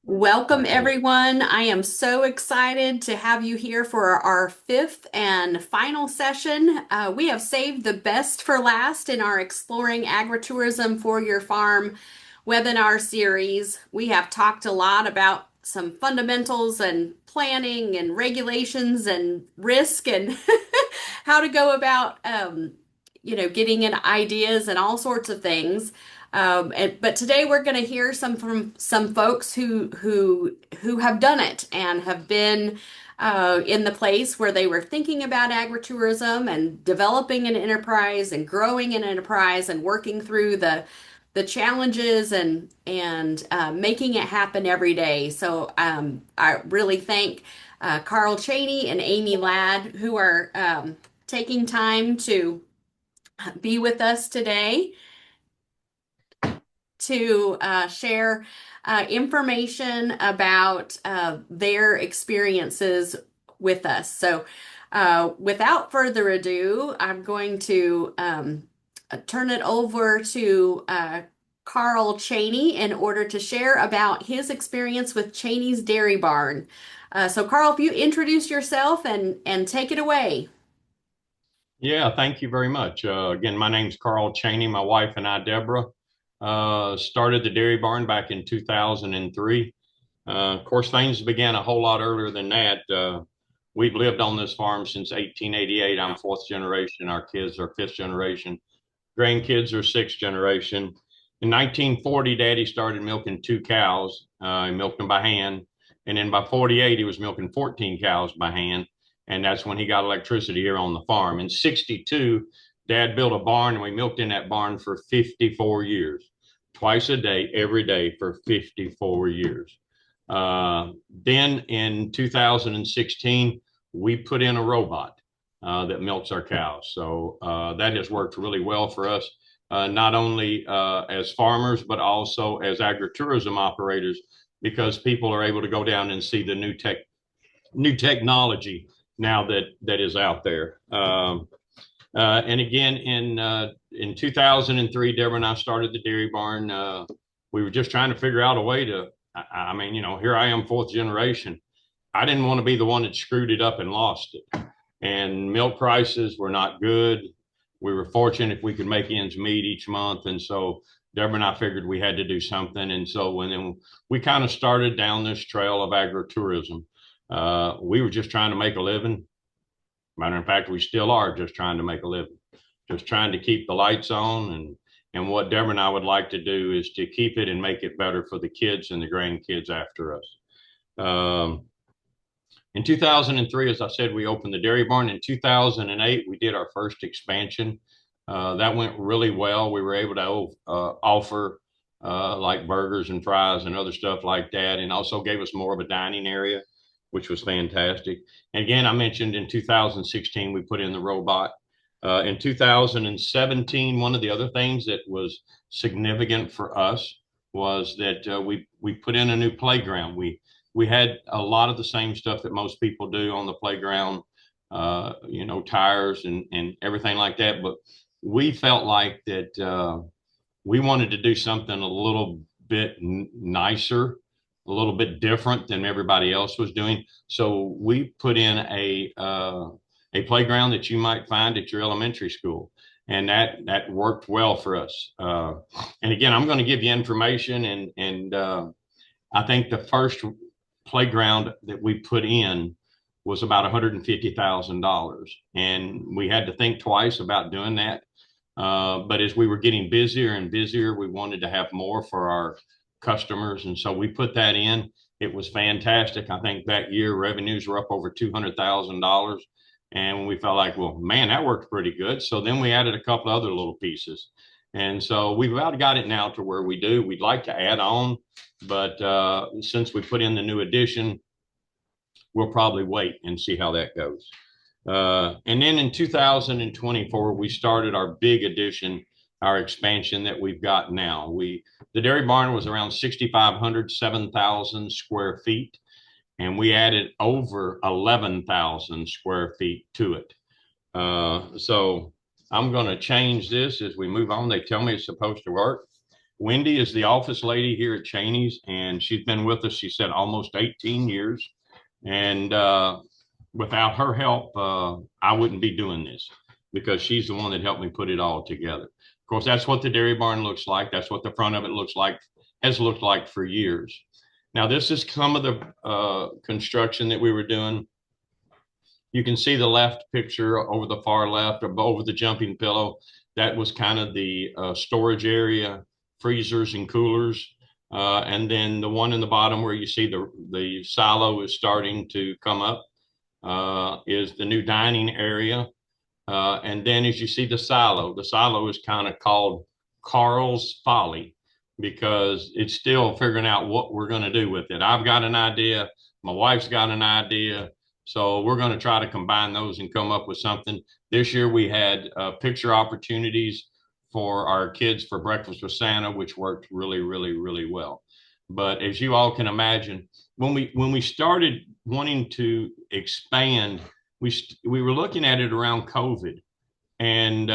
Welcome, Excellent. everyone. I am so excited to have you here for our fifth and final session. We have saved the best for last in our Exploring Agritourism for Your Farm webinar series. We have talked a lot about some fundamentals and planning and regulations and risk and how to go about, getting in ideas and all sorts of things. But today we're going to hear some from some folks who have done it and have been in the place where they were thinking about agritourism and developing an enterprise and growing an enterprise and working through the challenges and making it happen every day. So I really thank Carl Chaney and Amy Ladd who are taking time to be with us today to share information about their experiences with us. So, without further ado, I'm going to turn it over to Carl Chaney in order to share about his experience with Chaney's Dairy Barn. So, Carl, if you introduce yourself and take it away. Yeah, thank you very much. Again, my name's Carl Chaney. My wife and I, Deborah, started the dairy barn back in 2003. Of course, things began a whole lot earlier than that. We've lived on this farm since 1888. I'm fourth generation. Our kids are fifth generation. Grandkids are sixth generation. In 1940, Daddy started milking two cows. He milked them by hand. And then by 48, he was milking 14 cows by hand. And that's when he got electricity here on the farm. In 62, Dad built a barn and we milked in that barn for 54 years, twice a day, every day for 54 years. Then in 2016, we put in a robot that milks our cows. So that has worked really well for us, not only as farmers, but also as agritourism operators, because people are able to go down and see the new technology now that is out there. And again, in 2003, Deborah and I started the dairy barn. We were just trying to figure out a way to. I mean, here I am, fourth generation. I didn't want to be the one that screwed it up and lost it. And milk prices were not good. We were fortunate if we could make ends meet each month, and so Deborah and I figured we had to do something. And so then we kind of started down this trail of agritourism. We were just trying to make a living. Matter of fact, we still are just trying to make a living, just trying to keep the lights on. And what Deborah and I would like to do is to keep it and make it better for the kids and the grandkids after us. Um, in 2003, as I said, we opened the dairy barn. In 2008, we did our first expansion. That went really well. We were able to offer like burgers and fries and other stuff like that, and also gave us more of a dining area, which was fantastic. And again, I mentioned in 2016, we put in the robot. In 2017, one of the other things that was significant for us was that we put in a new playground. We had a lot of the same stuff that most people do on the playground, tires and everything like that. But we felt like that we wanted to do something a little bit nicer, a little bit different than everybody else was doing. So we put in a playground that you might find at your elementary school. And that worked well for us. And again, I'm going to give you information, and I think the first playground that we put in was about $150,000, and we had to think twice about doing that. But as we were getting busier and busier, we wanted to have more for our customers, and so we put that in. It was fantastic. I think that year revenues were up over $200,000, and we felt like, well, man, that worked pretty good. So then we added a couple other little pieces, and so we've about got it now to where we do. We'd like to add on, but since we put in the new addition, we'll probably wait and see how that goes. And then in 2024, we started our big addition, our expansion that we've got now. The dairy barn was around 6,500, 7,000 square feet, and we added over 11,000 square feet to it. So I'm going to change this as we move on. They tell me it's supposed to work. Wendy is the office lady here at Chaney's, and she's been with us, she said, almost 18 years. And without her help, I wouldn't be doing this because she's the one that helped me put it all together. Of course, that's what the dairy barn looks like. That's what the front of it looks like, has looked like for years. Now, this is some of the construction that we were doing. You can see the left picture over the far left, or over the jumping pillow. That was kind of the storage area, freezers and coolers. And then the one in the bottom where you see the silo is starting to come up is the new dining area. And then as you see the silo is kind of called Carl's Folly because it's still figuring out what we're going to do with it. I've got an idea. My wife's got an idea. So we're going to try to combine those and come up with something. This year we had picture opportunities for our kids for Breakfast with Santa, which worked really, really, really well. But as you all can imagine, when we started wanting to expand, we were looking at it around COVID, and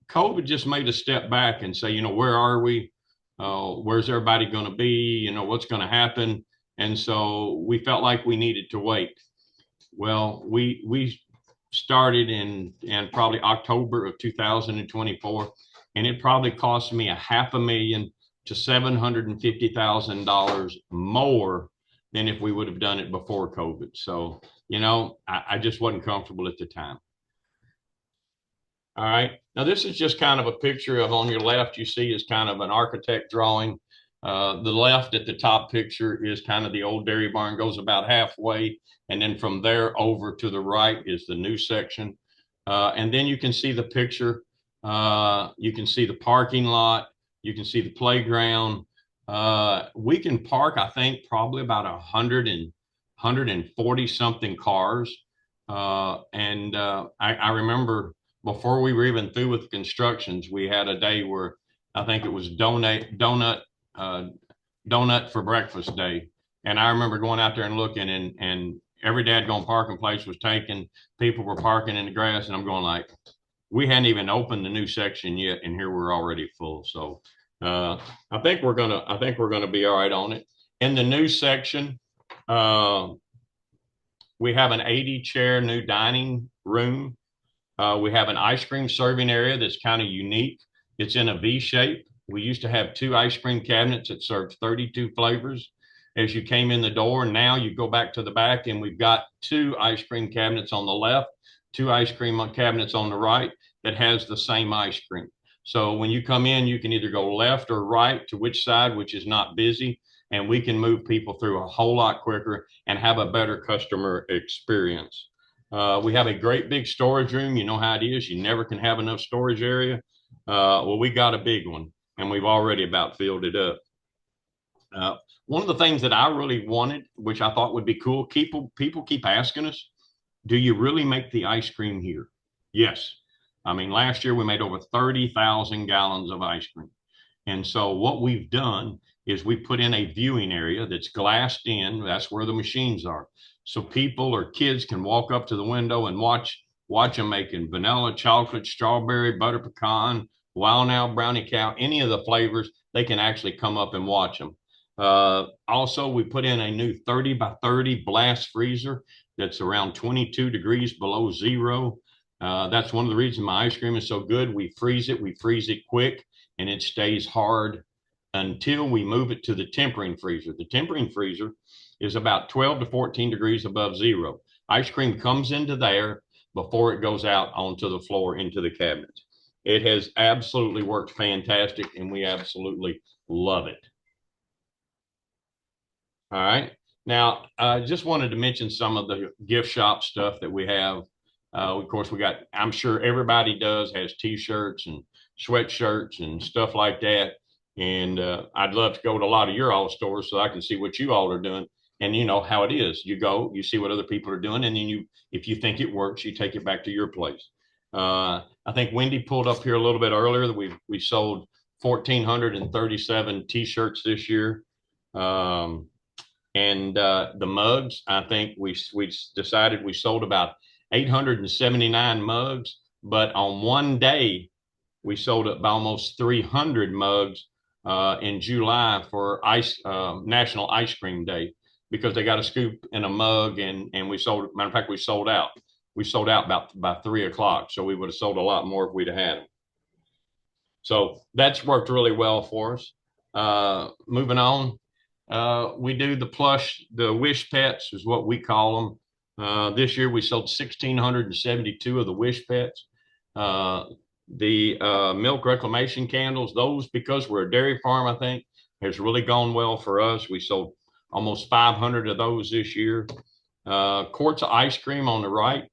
COVID just made us step back and say, where are we? Where's everybody going to be? What's going to happen? And so we felt like we needed to wait. Well, we started in probably October of 2024, and it probably cost me a $500,000 to $750,000 more than if we would have done it before COVID. So, I just wasn't comfortable at the time. All right. Now, this is just kind of a picture of on your left, you see is kind of an architect drawing. The left at the top picture is kind of the old dairy barn, goes about halfway. And then from there over to the right is the new section. And then you can see the picture. You can see the parking lot. You can see the playground. We can park, I think, probably about 140 something cars. I remember before we were even through with the constructions, we had a day where I think it was donut for breakfast day. And I remember going out there and looking, and every daggone parking place was taken. People were parking in the grass, and I'm going like, we hadn't even opened the new section yet, and here we're already full. So I think we're gonna be all right on it. In the new section, we have an 80 chair new dining room. We have an ice cream serving area that's kind of unique. It's in a V shape. We used to have 2 ice cream cabinets that served 32 flavors as you came in the door. Now you go back to the back and we've got 2 ice cream cabinets on the left, 2 ice cream cabinets on the right that has the same ice cream. So when you come in, you can either go left or right to which side, which is not busy, and we can move people through a whole lot quicker and have a better customer experience. We have a great big storage room. You know how it is. You never can have enough storage area. Well, we got a big one, and we've already about filled it up. One of the things that I really wanted, which I thought would be cool, people keep asking us, do you really make the ice cream here? Yes. I mean, last year we made over 30,000 gallons of ice cream. And so what we've done is we put in a viewing area that's glassed in. That's where the machines are. So people or kids can walk up to the window and watch them making vanilla, chocolate, strawberry, butter pecan, wild now, brownie cow, any of the flavors. They can actually come up and watch them. Also, we put in a new 30 by 30 blast freezer that's around 22 degrees below zero. That's one of the reasons my ice cream is so good. We freeze it quick, and it stays hard until we move it to the tempering freezer. The tempering freezer is about 12 to 14 degrees above zero. Ice cream comes into there before it goes out onto the floor into the cabinets. It has absolutely worked fantastic, and we absolutely love it. All right. Now, I just wanted to mention some of the gift shop stuff that we have. Of course, I'm sure everybody has t-shirts and sweatshirts and stuff like that. And I'd love to go to a lot of your all stores so I can see what you all are doing. And you know how it is. You go, you see what other people are doing, and then if you think it works, you take it back to your place. I think Wendy pulled up here a little bit earlier that we sold 1,437 t-shirts this year. And the mugs, I think we decided we sold about 879 mugs, but on one day we sold about almost 300 mugs in July for National Ice Cream Day because they got a scoop in a mug and we sold. Matter of fact, we sold out. We sold out about by 3 o'clock, so we would have sold a lot more if we'd have had them. So that's worked really well for us. Moving on, we do the Wish Pets is what we call them. This year we sold 1,672 of the Wish Pets. The milk reclamation candles, those, because we're a dairy farm, I think, has really gone well for us. We sold almost 500 of those this year. Quarts of ice cream on the right.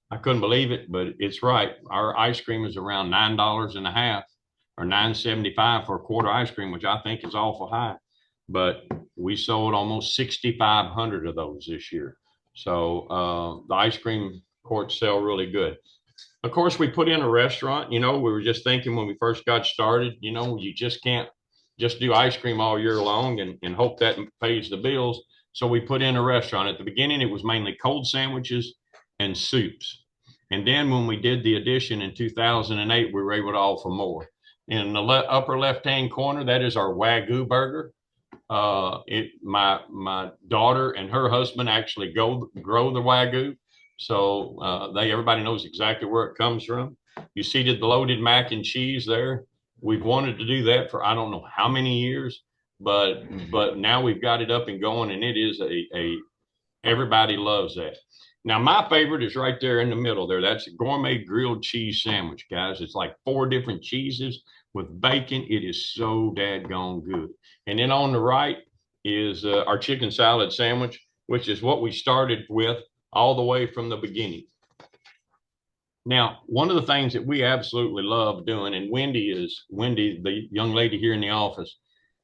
I couldn't believe it, but it's right. Our ice cream is around $9 and a half or $9.75 for a quart of ice cream, which I think is awful high. But we sold almost 6,500 of those this year. So the ice cream quarts sell really good. Of course, we put in a restaurant. You know, we were just thinking when we first got started, you know, you just can't just do ice cream all year long and hope that pays the bills. So we put in a restaurant. At the beginning, it was mainly cold sandwiches and soups. And then when we did the addition in 2008, we were able to offer more. In the upper left-hand corner, that is our Wagyu burger. My daughter and her husband actually grow the Wagyu. So everybody knows exactly where it comes from. You see the loaded mac and cheese there. We've wanted to do that for I don't know how many years, but now we've got it up and going, and it is a everybody loves that. Now my favorite is right there in the middle there. That's a gourmet grilled cheese sandwich, guys. It's like 4 different cheeses with bacon. It is so dadgone good. And then on the right is our chicken salad sandwich, which is what we started with all the way from the beginning. Now, one of the things that we absolutely love doing, and Wendy, the young lady here in the office,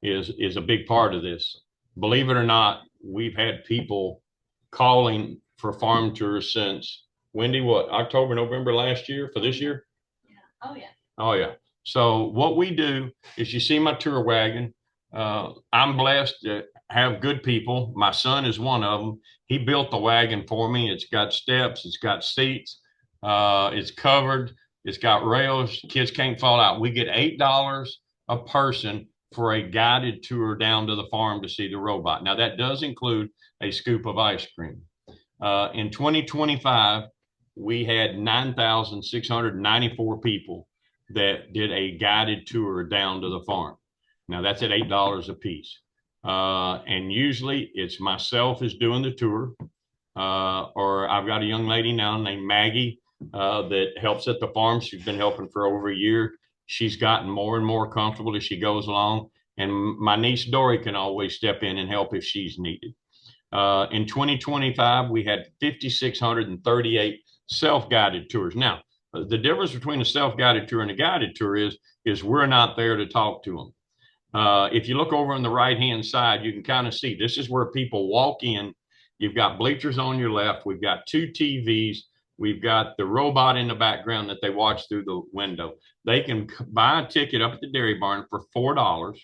is a big part of this. Believe it or not, we've had people calling for farm tours since Wendy, what, October, November last year for this year? Yeah. Oh, yeah. Oh, yeah. So what we do is you see my tour wagon. I'm blessed to have good people. My son is one of them. He built the wagon for me. It's got steps, it's got seats, it's covered, it's got rails. Kids can't fall out. We get $8 a person for a guided tour down to the farm to see the robot. Now that does include a scoop of ice cream. In 2025, we had 9,694 people that did a guided tour down to the farm. Now that's at $8 a piece. And usually it's myself is doing the tour, or I've got a young lady now named Maggie that helps at the farm. She's been helping for over a year. She's gotten more and more comfortable as she goes along. And my niece Dory can always step in and help if she's needed. In 2025, we had 5,638 self-guided tours. Now, the difference between a self-guided tour and a guided tour is we're not there to talk to them. If you look over on the right-hand side, you can kind of see this is where people walk in. You've got bleachers on your left. We've got 2 TVs. We've got the robot in the background that they watch through the window. They can buy a ticket up at the dairy barn for $4.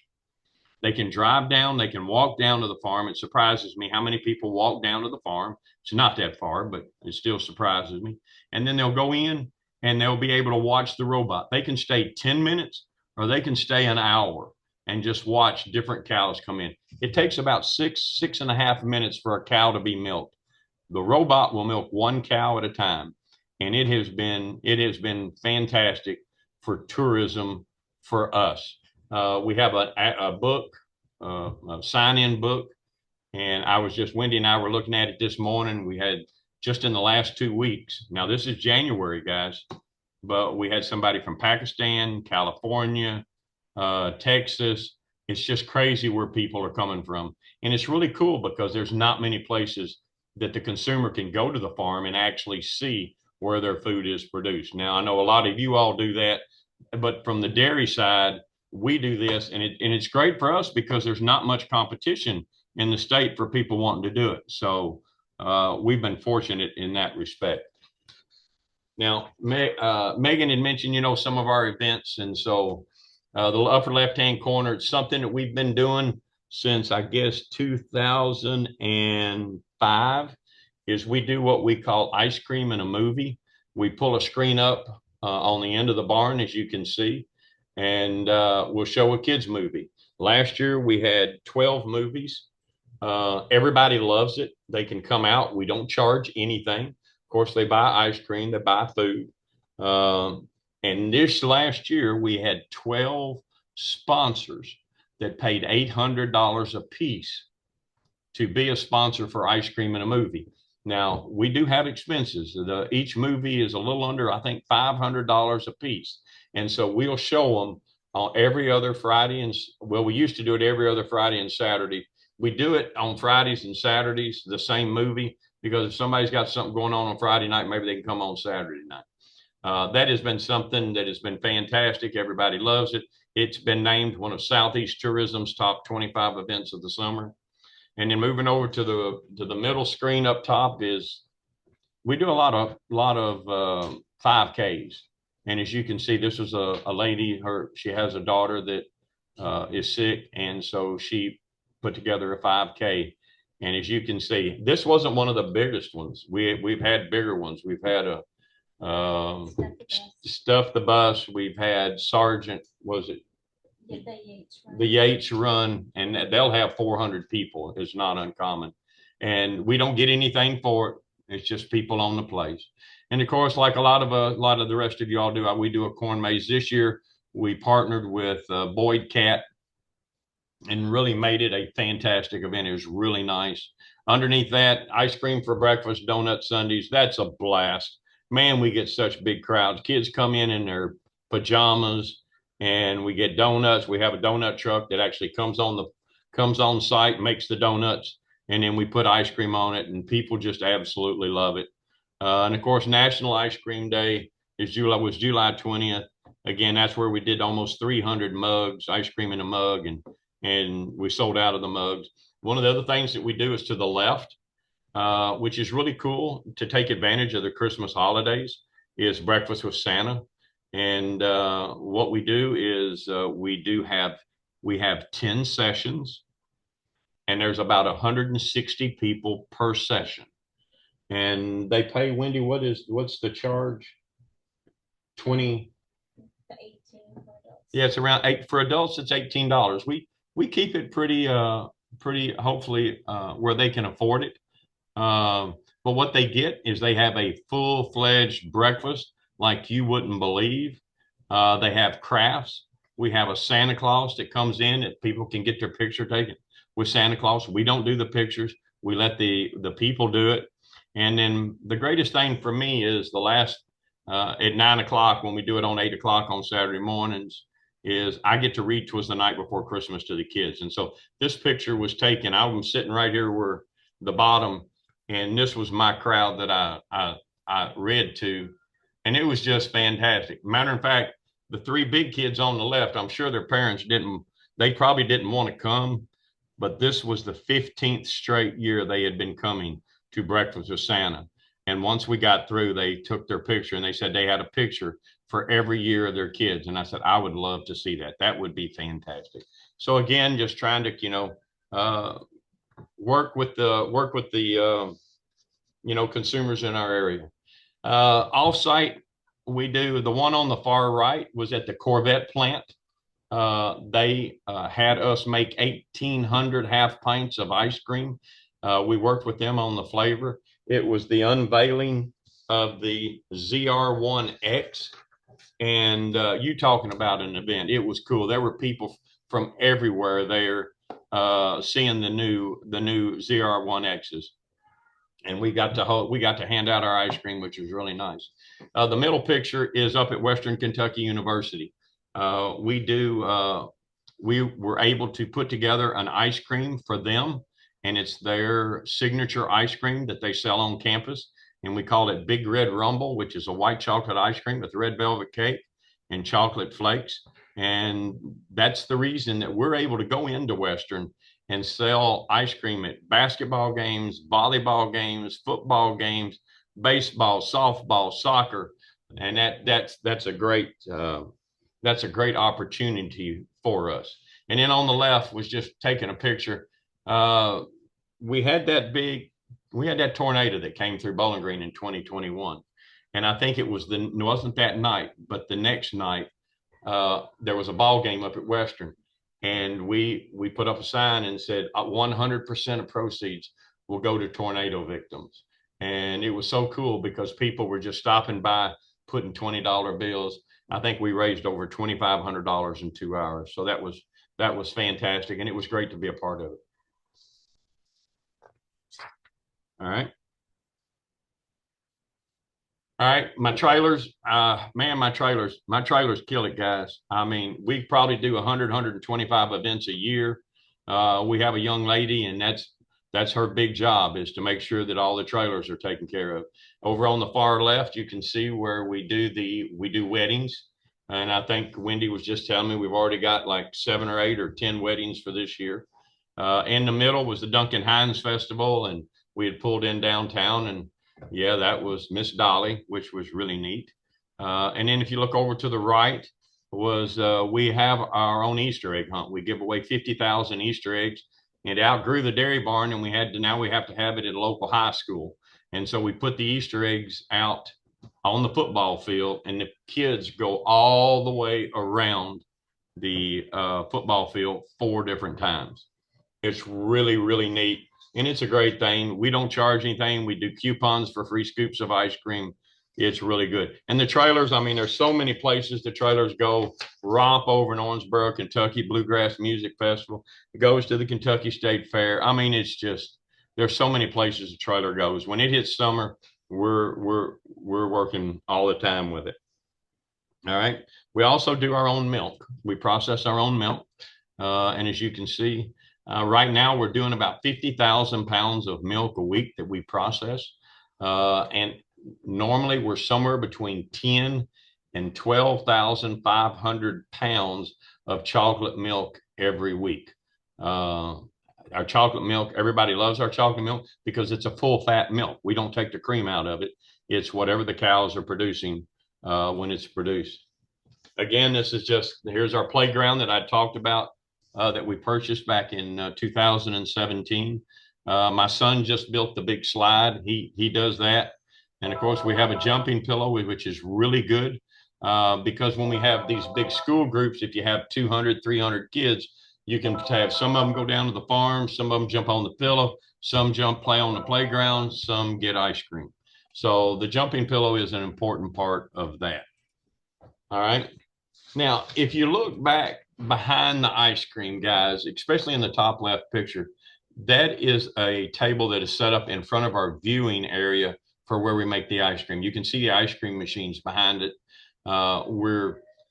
They can drive down, they can walk down to the farm. It surprises me how many people walk down to the farm. It's not that far, but it still surprises me. And then they'll go in and they'll be able to watch the robot. They can stay 10 minutes or they can stay an hour and just watch different cows come in. It takes about 6.5 minutes for a cow to be milked. The robot will milk 1 cow at a time. And it has been fantastic for tourism for us. We have a book, a sign-in book, and Wendy and I were looking at it this morning. We had just in the last 2 weeks. Now this is January, guys, but we had somebody from Pakistan, California, Texas. It's just crazy where people are coming from. And it's really cool because there's not many places that the consumer can go to the farm and actually see where their food is produced. Now, I know a lot of you all do that, but from the dairy side, we do this, and it's great for us because there's not much competition in the state for people wanting to do it. So we've been fortunate in that respect. Now, Megan had mentioned, you know, some of our events, and so the upper left-hand corner, it's something that we've been doing since I guess 2005. Is we do what we call ice cream in a movie. We pull a screen up on the end of the barn, as you can see, and we'll show a kids movie. Last year we had 12 movies. Everybody loves it. They can come out. We don't charge anything. Of course, they buy ice cream, they buy food. Um, and this last year, we had 12 sponsors that paid $800 a piece to be a sponsor for ice cream in a movie. Now, we do have expenses. Each movie is a little under, I think, $500 a piece. And so we'll show them on every other Friday. And well, we used to do it every other Friday and Saturday. We do it on Fridays and Saturdays, the same movie, because if somebody's got something going on Friday night, maybe they can come on Saturday night. That has been something that has been fantastic. Everybody loves it. It's been named one of Southeast Tourism's top 25 events of the summer. And then moving over to the middle screen up top is we do a lot of 5Ks. And as you can see, this is a lady. She has a daughter that is sick, and so she put together a 5K. And as you can see, this wasn't one of the biggest ones. We've had bigger ones. We've had a Stuff the Bus. We've had Sergeant. Was it the Yates Run, and they'll have 400 people. It's not uncommon, and we don't get anything for it. It's just people on the place. And of course, like a lot of the rest of y'all do, we do a corn maze. This year we partnered with Boyd Cat and really made it a fantastic event. It was really nice. Underneath that, ice cream for breakfast, donut Sundays. That's a blast. Man, we get such big crowds. Kids come in their pajamas, and we get donuts. We have a donut truck that actually comes on site, makes the donuts, and then we put ice cream on it, and people just absolutely love it. And of course, National Ice Cream Day was July 20th. Again, that's where we did almost 300 mugs, ice cream in a mug, and we sold out of the mugs. One of the other things that we do is to the left, which is really cool to take advantage of the Christmas holidays, is Breakfast with Santa. And what we do is we have 10 sessions, and there's about 160 people per session. And they pay, Wendy, what's the charge? 20. Yeah, it's around eight for adults. It's $18. We keep it pretty hopefully where they can afford it. But what they get is they have a full-fledged breakfast like you wouldn't believe. They have crafts. We have a Santa Claus that comes in that people can get their picture taken with Santa Claus. We don't do the pictures. We let the people do it. And then the greatest thing for me is the last at 9 o'clock, when we do it on 8 o'clock on Saturday mornings, is I get to read "'Twas the Night Before Christmas" to the kids. And so this picture was taken. I was sitting right here where the bottom, and this was my crowd that I read to, and it was just fantastic. Matter of fact, the three big kids on the left, I'm sure their parents they probably didn't want to come, but this was the 15th straight year they had been coming to Breakfast with Santa. And once we got through, they took their picture, and they said they had a picture for every year of their kids. And I said, I would love to see that. That would be fantastic. So again, just trying to, work with the consumers in our area. Off-site, we do the one on the far right was at the Corvette plant. They had us make 1,800 half pints of ice cream. We worked with them on the flavor. It was the unveiling of the ZR1X, and you talking about an event. It was cool. There were people from everywhere there seeing the new ZR1Xs, and we got to hand out our ice cream, which was really nice. The middle picture is up at Western Kentucky University. We were able to put together an ice cream for them, and it's their signature ice cream that they sell on campus. And we call it Big Red Rumble, which is a white chocolate ice cream with red velvet cake and chocolate flakes. And that's the reason that we're able to go into Western and sell ice cream at basketball games, volleyball games, football games, baseball, softball, soccer. And that's a great opportunity for us. And then on the left was just taking a picture. We had that tornado that came through Bowling Green in 2021. And I think it wasn't that night, but the next night, there was a ball game up at Western, and we put up a sign and said 100% of proceeds will go to tornado victims. And it was so cool because people were just stopping by, putting $20 bills. I think we raised over $2,500 in 2 hours. So that was fantastic, and it was great to be a part of it. All right. All right, my trailers, man, my trailers kill it, guys. I mean, we probably do 100, 125 events a year. We have a young lady, and that's her big job, is to make sure that all the trailers are taken care of. Over on the far left, you can see where we do weddings, and I think Wendy was just telling me we've already got like 7 or 8 or 10 weddings for this year. In the middle was the Duncan Hines Festival, and we had pulled in downtown, and yeah, that was Miss Dolly, which was really neat. And then if you look over to the right, we have our own Easter egg hunt. We give away 50,000 Easter eggs. It outgrew the dairy barn, and now we have to have it at a local high school. And so we put the Easter eggs out on the football field, and the kids go all the way around the football field 4 different times. It's really, really neat. And it's a great thing. We don't charge anything. We do coupons for free scoops of ice cream. It's really good. And the trailers, I mean, there's so many places the trailers go. Romp over in Owensboro, Kentucky, Bluegrass Music Festival. It goes to the Kentucky State Fair. I mean, it's just, there's so many places the trailer goes. When it hits summer, we're working all the time with it. All right. We also do our own milk. We process our own milk. And as you can see, right now we're doing about 50,000 pounds of milk a week that we process. And normally we're somewhere between 10 and 12,500 pounds of chocolate milk every week. Our chocolate milk, everybody loves our chocolate milk because it's a full fat milk. We don't take the cream out of it. It's whatever the cows are producing when it's produced. Again, here's our playground that I talked about, that we purchased back in 2017. My son just built the big slide. He does that. And of course, we have a jumping pillow, which is really good, because when we have these big school groups, if you have 200, 300 kids, you can have some of them go down to the farm, some of them jump on the pillow, some play on the playground, some get ice cream. So the jumping pillow is an important part of that. All right. Now, if you look back behind the ice cream, guys, especially in the top left picture, that is a table that is set up in front of our viewing area for where we make the ice cream. You can see the ice cream machines behind it.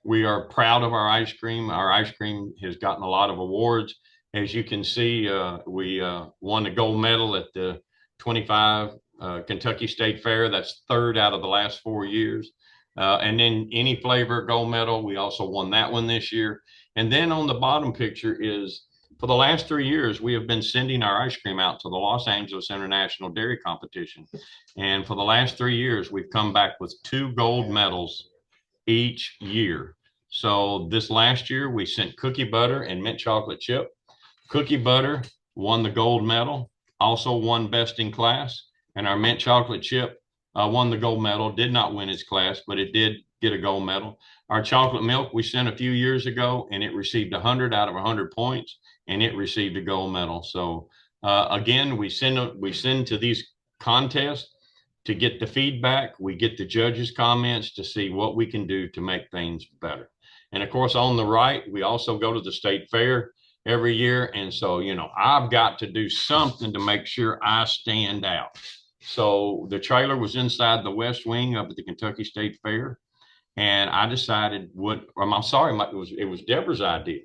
We are proud of our ice cream. Our ice cream has gotten a lot of awards. As you can see, we won the gold medal at the 25 Kentucky State Fair. That's third out of the last 4 years. And then any flavor gold medal, we also won that one this year. And then on the bottom picture is, for the last 3 years, we have been sending our ice cream out to the Los Angeles International Dairy Competition. And for the last 3 years, we've come back with 2 gold medals each year. So this last year, we sent cookie butter and mint chocolate chip. Cookie butter won the gold medal, also won best in class. And our mint chocolate chip won the gold medal, did not win its class, but it did get a gold medal. Our chocolate milk we sent a few years ago, and it received 100 out of 100 points, and it received a gold medal. So again, we send to these contests to get the feedback. We get the judges' comments to see what we can do to make things better. And of course, on the right, we also go to the state fair every year. And so, I've got to do something to make sure I stand out. So the trailer was inside the West Wing up at the Kentucky State Fair. And I decided I'm sorry, it was Deborah's idea.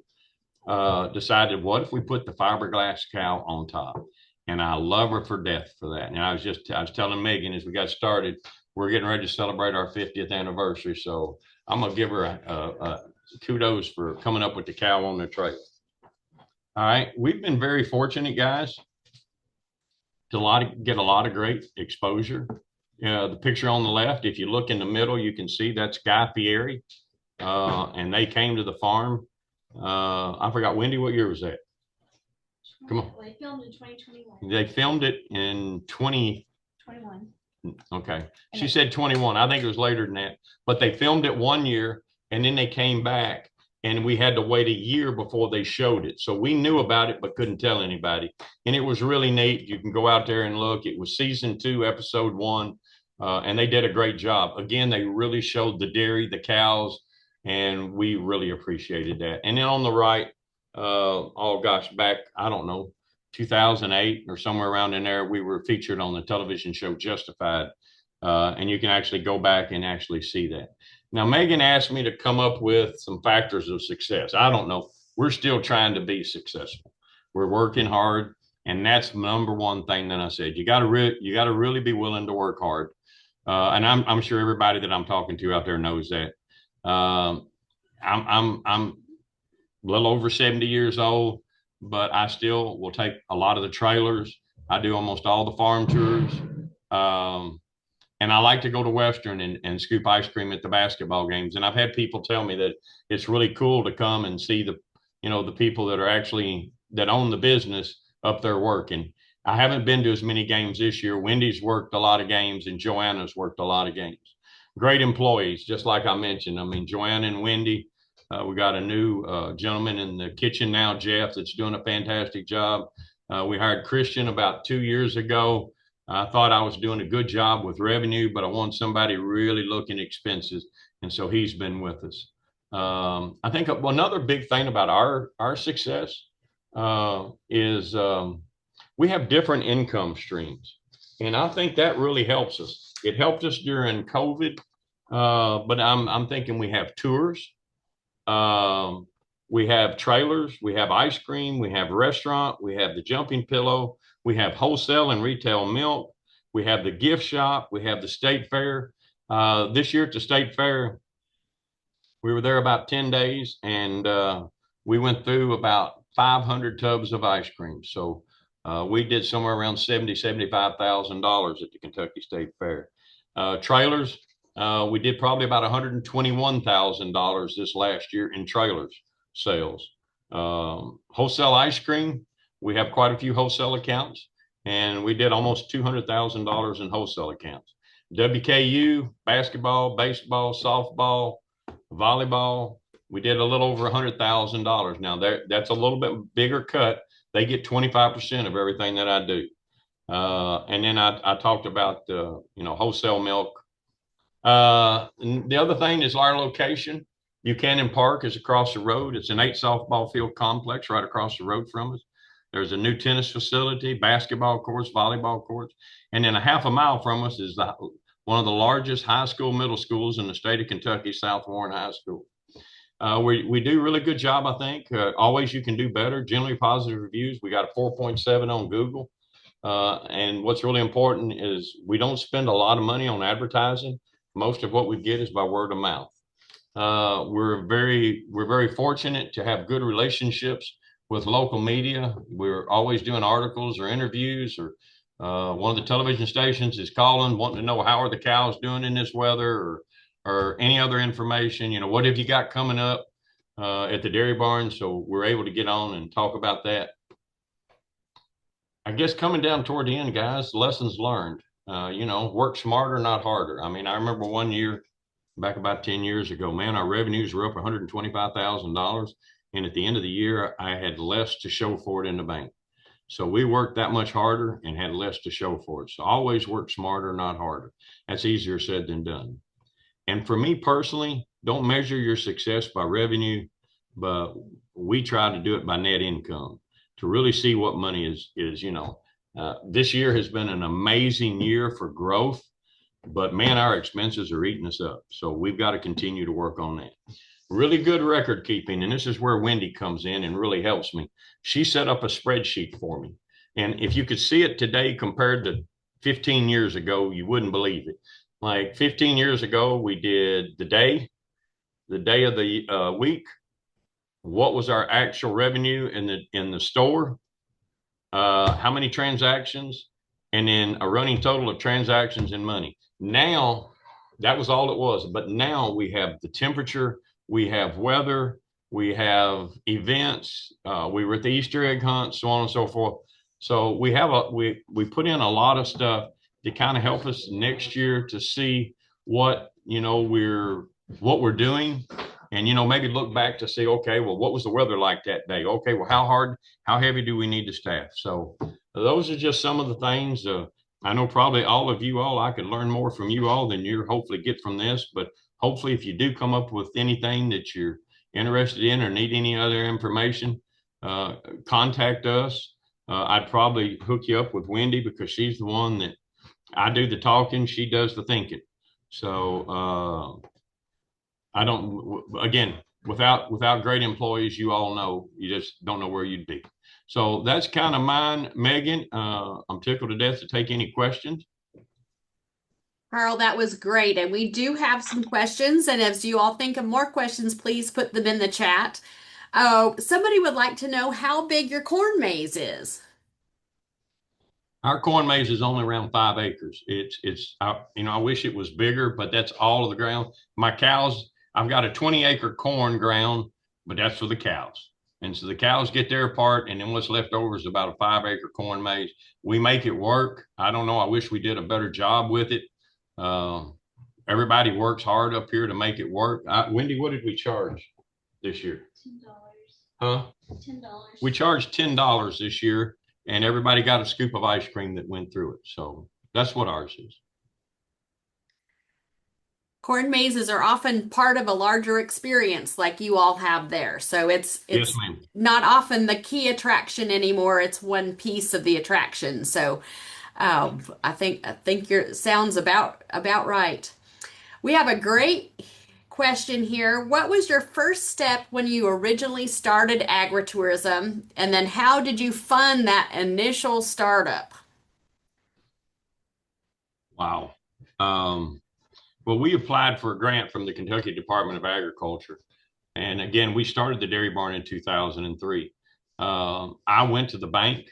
Decided, what if we put the fiberglass cow on top? And I love her for death for that. And I was telling Megan as we got started, we're getting ready to celebrate our 50th anniversary. So I'm going to give her a kudos for coming up with the cow on the trailer. All right. We've been very fortunate, guys, to get a lot of great exposure. The picture on the left, if you look in the middle, you can see that's Guy Fieri. And they came to the farm. I forgot, Wendy, what year was that? Come on. They filmed in 2021. They filmed it in 2021. Okay. And She it, said 21. I think it was later than that. But they filmed it 1 year and then they came back and we had to wait a year before they showed it. So we knew about it but couldn't tell anybody. And it was really neat. You can go out there and look. It was season 2, episode 1. And they did a great job. Again, they really showed the dairy, the cows, and we really appreciated that. And then on the right, oh gosh, back, I don't know, 2008 or somewhere around in there, we were featured on the television show Justified. And you can actually go back and actually see that. Now, Megan asked me to come up with some factors of success. I don't know. We're still trying to be successful. We're working hard, and that's the number one thing that I said. You got to really be willing to work hard. And I'm sure everybody that I'm talking to out there knows that. Um, I'm a little over 70 years old, but I still will take a lot of the trailers. I do almost all the farm tours. Um, and I like to go to Western and scoop ice cream at the basketball games. And I've had people tell me that it's really cool to come and see the people that are actually that own the business up there working. I haven't been to as many games this year. Wendy's worked a lot of games and Joanna's worked a lot of games. Great employees, just like I mentioned. I mean, Joanna and Wendy, we got a new gentleman in the kitchen now, Jeff, that's doing a fantastic job. We hired Christian about 2 years ago. I thought I was doing a good job with revenue, but I want somebody really looking at expenses. And so he's been with us. I think another big thing about our success is we have different income streams. And I think that really helps us. It helped us during COVID, but I'm thinking we have tours, um, we have trailers, we have ice cream, we have restaurant, we have the jumping pillow, we have wholesale and retail milk, we have the gift shop, we have the state fair. This year at the state fair, we were there about 10 days and we went through about 500 tubs of ice cream. So we did somewhere around $75,000 at the Kentucky State Fair. Trailers, we did probably about $121,000 this last year in trailers sales. Wholesale ice cream, we have quite a few wholesale accounts, and we did almost $200,000 in wholesale accounts. WKU, basketball, baseball, softball, volleyball, we did a little over $100,000. Now that's a little bit bigger cut. They get 25% of everything that I do. And then I talked about wholesale milk. The other thing is our location. Buchanan Park is across the road. It's an 8 softball field complex right across the road from us. There's a new tennis facility, basketball courts, volleyball courts, and then a half a mile from us is one of the largest high school middle schools in the state of Kentucky, South Warren High School. We do a really good job, I think. Always you can do better. Generally positive reviews. We got a 4.7 on Google. And what's really important is we don't spend a lot of money on advertising. Most of what we get is by word of mouth. We're very fortunate to have good relationships with local media. We're always doing articles or interviews, or one of the television stations is calling, wanting to know how are the cows doing in this weather, or any other information. What have you got coming up at the dairy barn? So we're able to get on and talk about that. I guess coming down toward the end, guys, lessons learned. Work smarter, not harder. I mean, I remember one year back about 10 years ago, man, our revenues were up $125,000. And at the end of the year, I had less to show for it in the bank. So we worked that much harder and had less to show for it. So always work smarter, not harder. That's easier said than done. And for me personally, don't measure your success by revenue, but we try to do it by net income to really see what money is. This year has been an amazing year for growth, but man, our expenses are eating us up. So we've got to continue to work on that. Really good record keeping. And this is where Wendy comes in and really helps me. She set up a spreadsheet for me. And if you could see it today compared to 15 years ago, you wouldn't believe it. Like 15 years ago, we did the day of the week, what was our actual revenue in the store, how many transactions, and then a running total of transactions and money. Now, that was all it was. But now we have the temperature, we have weather, we have events. We were at the Easter egg hunt, so on and so forth. So we put in a lot of stuff, to kind of help us next year to see what, what we're doing. And, maybe look back to see, okay, well, what was the weather like that day? Okay, well, how heavy do we need to staff? So those are just some of the things. I know probably all of you all, I could learn more from you all than you hopefully get from this, but hopefully if you do come up with anything that you're interested in or need any other information, uh, contact us. I'd probably hook you up with Wendy because she's the one that I do the talking, she does the thinking. So I don't, again, without great employees, you all know, you just don't know where you'd be. So that's kind of mine, Megan. I'm tickled to death to take any questions. Carl, that was great. And we do have some questions. And as you all think of more questions, please put them in the chat. Somebody would like to know how big your corn maze is. Our corn maze is only around 5 acres. I wish it was bigger, but that's all of the ground. My cows, I've got a 20-acre corn ground, but that's for the cows. And so the cows get their part, and then what's left over is about a 5 acre corn maze. We make it work. I don't know. I wish we did a better job with it. Uh, Everybody works hard up here to make it work. Wendy, what did we charge this year? $10. Huh? $10. We charged $10 this year, and everybody got a scoop of ice cream that went through it. So that's what ours is. Corn mazes are often part of a larger experience like you all have there. So it's Yes, it's ma'am. not often the key attraction anymore. It's one piece of the attraction. So I think your sounds about right. We have a great question here. What was your first step when you originally started agritourism? And then how did you fund that initial startup? Wow. Um, well, we applied for a grant from the Kentucky Department of Agriculture. And again, we started the dairy barn in 2003. I went to the bank.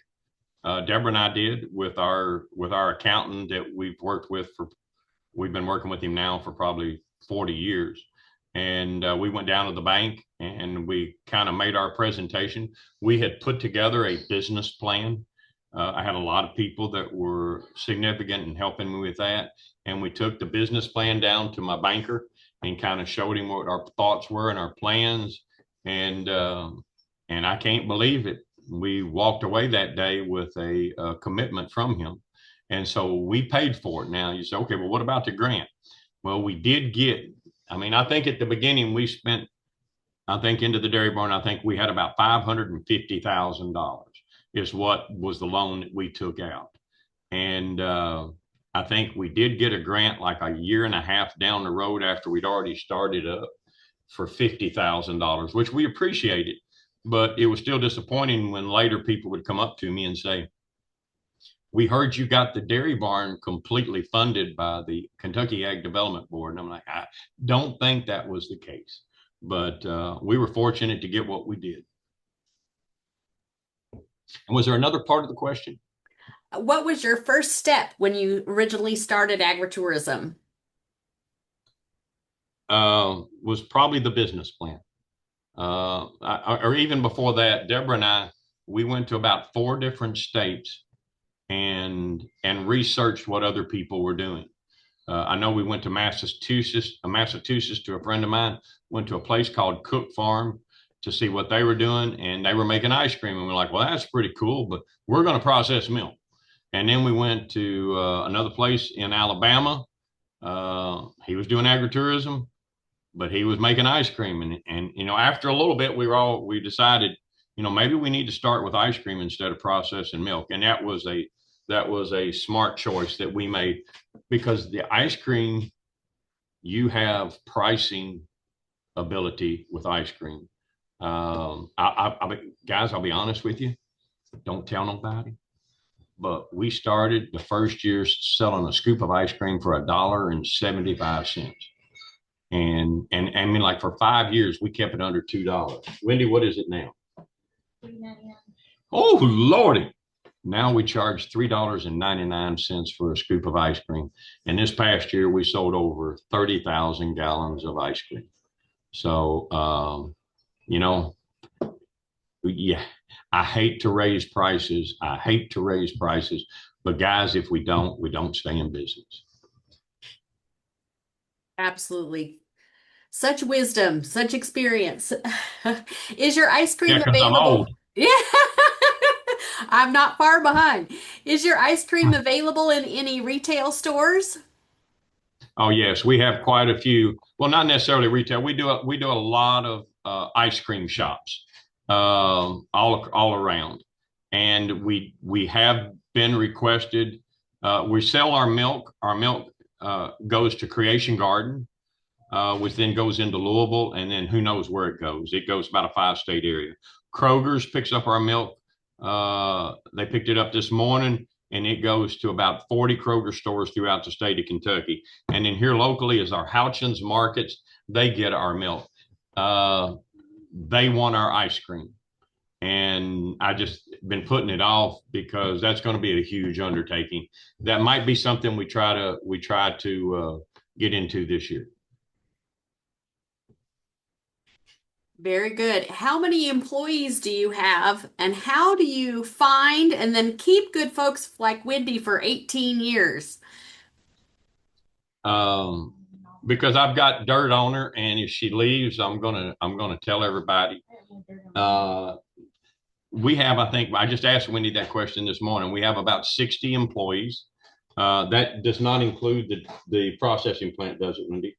Deborah and I did with our accountant that we've been working with him now for probably 40 years. And we went down to the bank and we kind of made our presentation. We had put together a business plan. I had a lot of people that were significant in helping me with that. And we took the business plan down to my banker and kind of showed him what our thoughts were and our plans. And and I can't believe it. We walked away that day with a commitment from him. And so we paid for it. Now you say, okay, well, what about the grant? Well, we did get, I mean, I think at the beginning we spent, I think into the dairy barn, I think we had about $550,000 is what was the loan that we took out. And I think we did get a grant like a year and a half down the road after we'd already started up for $50,000, which we appreciated. But it was still disappointing when later people would come up to me and say, we heard you got the dairy barn completely funded by the Kentucky Ag Development Board. And I'm like, I don't think that was the case. But we were fortunate to get what we did. And was there another part of the question? What was your first step when you originally started agritourism? Was probably the business plan. Or even before that, Deborah and I, we went to about 4 different states and researched what other people were doing. I know we went to Massachusetts to a friend of mine, went to a place called Cook Farm to see what they were doing, and they were making ice cream. And we're like, well, that's pretty cool, but we're going to process milk. And then we went to another place in Alabama. He was doing agritourism, but he was making ice cream. And after a little bit, we decided, maybe we need to start with ice cream instead of processing milk. And that was a smart choice that we made because the ice cream, you have pricing ability with ice cream. Guys, I'll be honest with you. Don't tell nobody. But we started the first year selling a scoop of ice cream for $1.75. And I mean, like for 5 years, we kept it under $2. Wendy, what is it now? $3.99. Oh, Lordy. Now we charge $3.99 for a scoop of ice cream. And this past year, we sold over 30,000 gallons of ice cream. So, you know, Yeah, I hate to raise prices. I hate to raise prices. But guys, if we don't stay in business. Absolutely. Such wisdom, such experience. Is your ice Yeah, cream because I'm available? old. Yeah. I'm not far behind. Is your ice cream available in any retail stores? Oh yes, we have quite a few. Well, not necessarily retail. We do a lot of ice cream shops all around, and we have been requested. We sell our milk. Our milk goes to Creation Garden, which then goes into Louisville, and then who knows where it goes. It goes about a 5 state area. Kroger's picks up our milk. They picked it up this morning, and it goes to about 40 Kroger stores throughout the state of Kentucky. And then here locally is our Houchins markets. They get our milk. Uh, they want our ice cream. And I just been putting it off because that's going to be a huge undertaking. That might be something we try to get into this year. Very good. How many employees do you have, and how do you find and then keep good folks like Wendy for 18 years? um, because I've got dirt on her, and if she leaves, I'm gonna tell everybody. Uh, we have, I think, I just asked Wendy that question this morning. We have about 60 employees. That does not include the processing plant, does it, Wendy?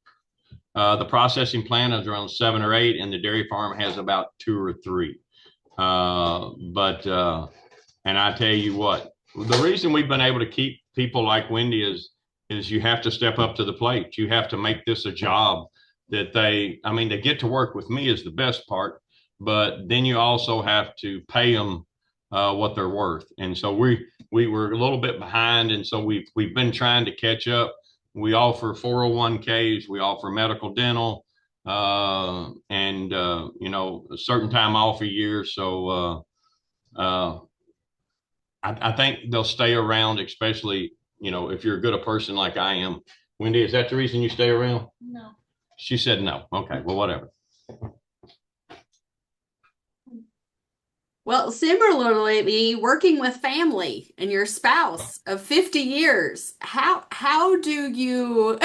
The processing plant is around 7 or 8, and the dairy farm has about 2 or 3. But and I tell you what, the reason we've been able to keep people like Wendy is you have to step up to the plate. You have to make this a job that I mean, they get to work with me is the best part, but then you also have to pay them what they're worth. And so we were a little bit behind, and so we've been trying to catch up. We offer 401ks, we offer medical, dental, and you know, a certain time off a year. So I think they'll stay around, especially, you know, if you're a good a person like I am. Wendy, is that the reason you stay around? No. She said no. Okay, well, whatever. Well, similarly, working with family and your spouse of 50 years, how do you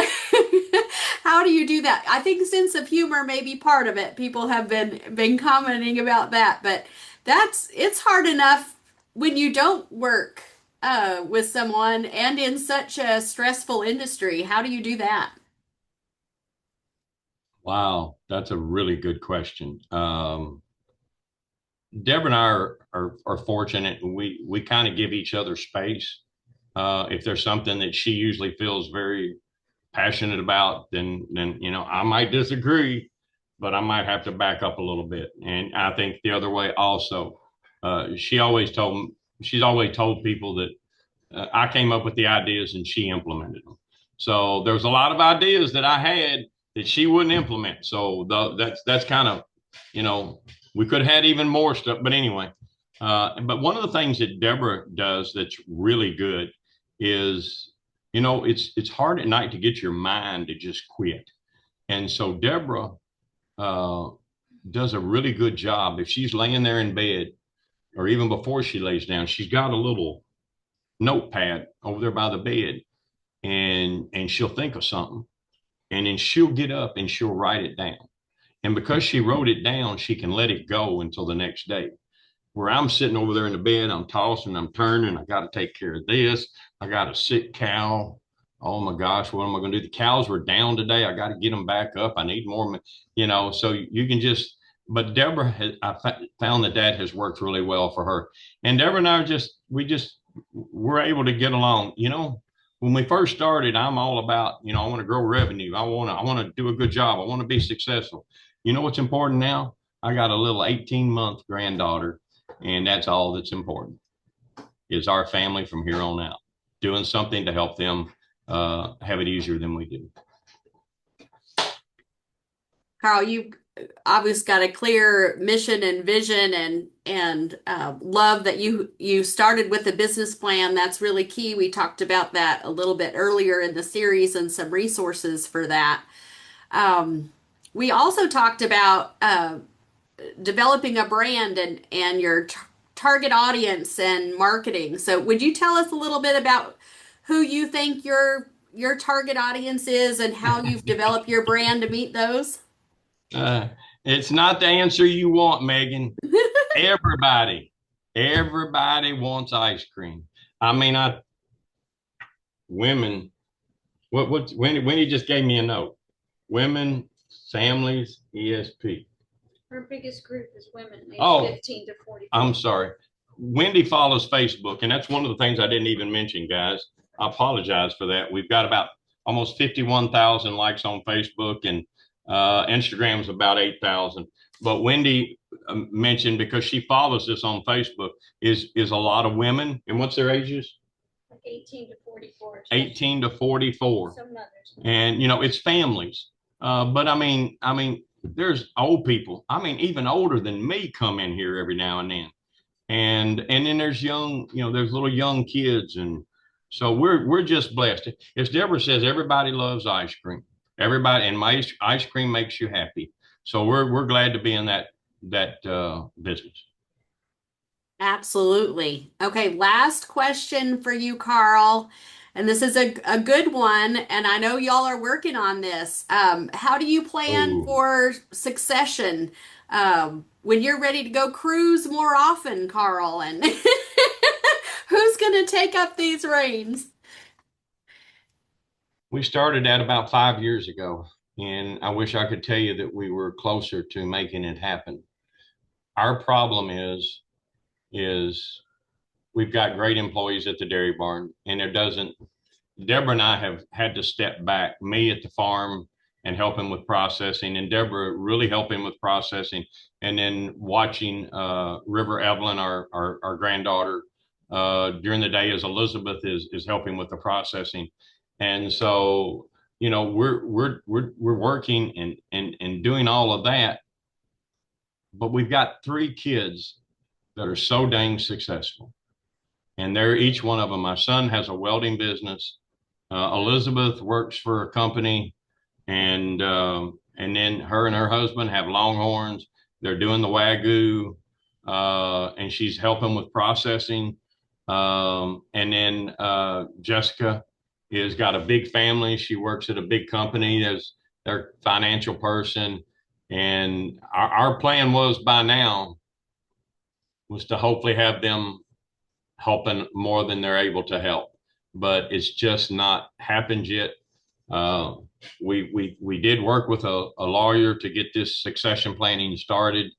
how do you do that? I think sense of humor may be part of it. People have been commenting about that, but it's hard enough when you don't work with someone and in such a stressful industry. How do you do that? Wow, that's a really good question. Deborah and I are fortunate. We kind of give each other space. If there's something that she usually feels very passionate about, then you know, I might disagree, but I might have to back up a little bit. And I think the other way also. She's always told people that I came up with the ideas and she implemented them. So there's a lot of ideas that I had that she wouldn't implement. So that's kind of, you know, we could have had even more stuff. But anyway, but one of the things that Deborah does that's really good is, you know, it's hard at night to get your mind to just quit. And so Deborah uh, does a really good job. If she's laying there in bed, or even before she lays down, she's got a little notepad over there by the bed, and she'll think of something, and then she'll get up and she'll write it down. And because she wrote it down, she can let it go until the next day. Where I'm sitting over there in the bed, I'm tossing, I'm turning, I got to take care of this. I got a sick cow. Oh my gosh, what am I going to do? The cows were down today. I got to get them back up. I need more, you know, so you can just, but Deborah, found that has worked really well for her. And Deborah and I we're able to get along. You know, when we first started, I'm all about, you know, I want to grow revenue. I want to do a good job. I want to be successful. You know what's important now? I got a little 18-month granddaughter, and that's all that's important is our family from here on out, doing something to help them have it easier than we do. Carl, you obviously got a clear mission and vision and love that you started with the business plan. That's really key. We talked about that a little bit earlier in the series and some resources for that. We also talked about developing a brand and your target audience and marketing. So would you tell us a little bit about who you think your target audience is and how you've developed your brand to meet those? Uh, it's not the answer you want, Megan. Everybody, everybody wants ice cream. I mean, I women. What when he just gave me a note. Women, families, ESP. Our biggest group is women aged Oh, 15 to 44. I'm sorry. Wendy follows Facebook, and that's one of the things I didn't even mention, guys. I apologize for that. We've got about almost 51,000 likes on Facebook, and Instagram's about 8,000. But Wendy mentioned, because she follows this on Facebook, is a lot of women. And what's their ages? Like 18 to 44. 18 to 44. Some mothers. And it's families. But I mean, there's old people. I mean, even older than me come in here every now and then. And then there's young, there's little young kids, and so we're just blessed. As Deborah says, everybody loves ice cream. Everybody, and my ice cream makes you happy. So we're glad to be in that business. Absolutely. Okay, last question for you, Carl. And this is a good one, and I know y'all are working on this. How do you plan Oh, for succession when you're ready to go cruise more often, Carl? And who's going to take up these reins? we started that about 5 years ago, and I wish I could tell you that we were closer to making it happen. Our problem is we've got great employees at the dairy barn, and there doesn't. Deborah and I have had to step back, me at the farm and helping with processing, and Deborah really helping with processing, and then watching River Evelyn, our granddaughter, during the day as Elizabeth is helping with the processing. And so, we're working and doing all of that, but we've got three kids that are so dang successful. And they're each one of them. My son has a welding business. Elizabeth works for a company, and then her and her husband have Longhorns. They're doing the Wagyu, and she's helping with processing. And then Jessica has got a big family. She works at a big company as their financial person. And our plan was by now was to hopefully have them helping more than they're able to help, but it's just not happened yet. Uh, we did work with a lawyer to get this succession planning started.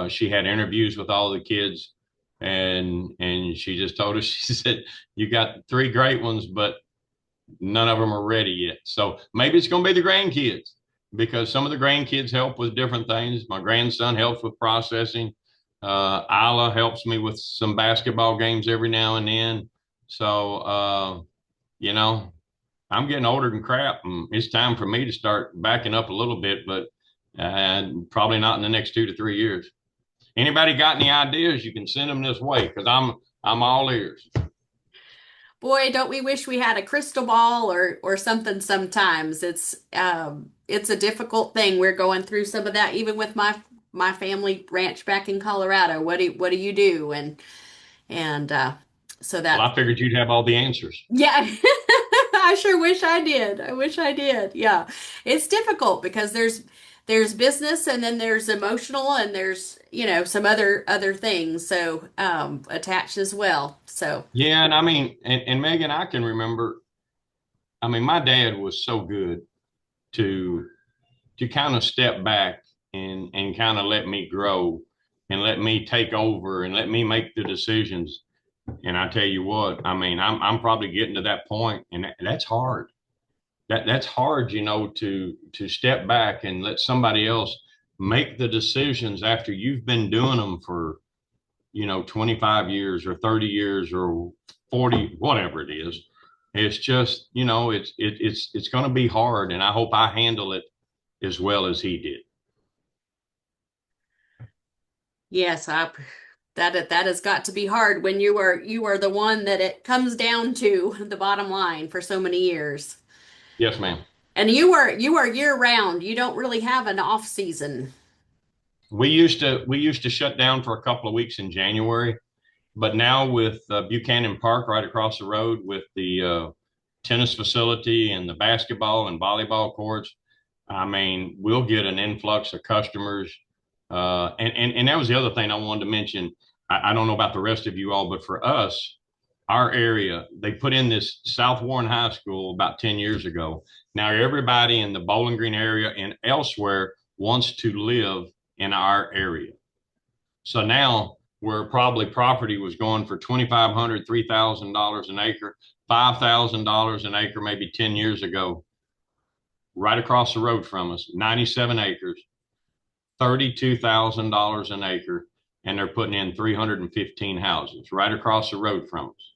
She had interviews with all the kids, and she just told us, she said, "You got three great ones, but none of them are ready yet." So maybe it's going to be the grandkids, because some of the grandkids help with different things. My grandson helps with processing. Isla helps me with some basketball games every now and then. So, you know, I'm getting older than crap, and it's time for me to start backing up a little bit, but probably not in the next 2 to 3 years. Anybody got any ideas? You can send them this way, because I'm all ears. Boy, don't we wish we had a crystal ball or something sometimes. It's a difficult thing. We're going through some of that even with my family ranch back in Colorado. What do you do? And so Well, that I figured you'd have all the answers. yeah. I sure wish I did. I wish I did. Yeah. It's difficult because there's business and then there's emotional and there's, some other things attached as well. So, Yeah, and I mean, and Megan, I can remember. I mean, my dad was so good to kind of step back and kind of let me grow and let me take over and let me make the decisions. And I tell you what, I mean, I'm probably getting to that point, and that's hard. That's hard, to step back and let somebody else make the decisions after you've been doing them for 25 years or 30 years or 40, whatever it is. It's just, it's going to be hard, and I hope I handle it as well as he did. yes, that has got to be hard when you are the one that it comes down to the bottom line for so many years. Yes, ma'am. And you are year round. You don't really have an off season. We used to shut down for a couple of weeks in January, but now with Buchanan Park right across the road with the tennis facility and the basketball and volleyball courts, I mean, we'll get an influx of customers. And that was the other thing I wanted to mention. I don't know about the rest of you all, but for us, our area, they put in this South Warren High School about 10 years ago. Now everybody in the Bowling Green area and elsewhere wants to live in our area. So now where probably property was going for $2,500, $3,000 an acre, $5,000 an acre, maybe 10 years ago, right across the road from us, 97 acres, $32,000 an acre, and they're putting in 315 houses right across the road from us.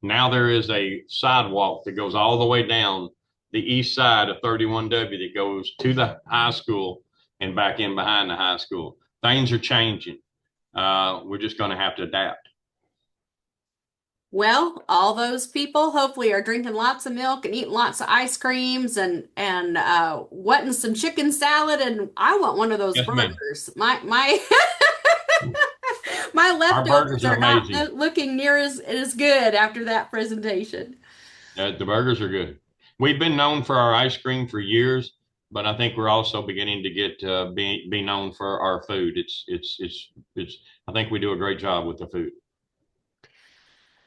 Now there is a sidewalk that goes all the way down the east side of 31W that goes to the high school and back in behind the high school. Things are changing. We're just going to have to adapt. Well, all those people hopefully are drinking lots of milk and eating lots of ice creams and wanting some chicken salad, and I want one of those Yes, ma'am. burgers. My my Our leftovers burgers are are not amazing. looking near as good after that presentation. The burgers are good. We've been known for our ice cream for years, but I think we're also beginning to get be known for our food. It's. I think we do a great job with the food.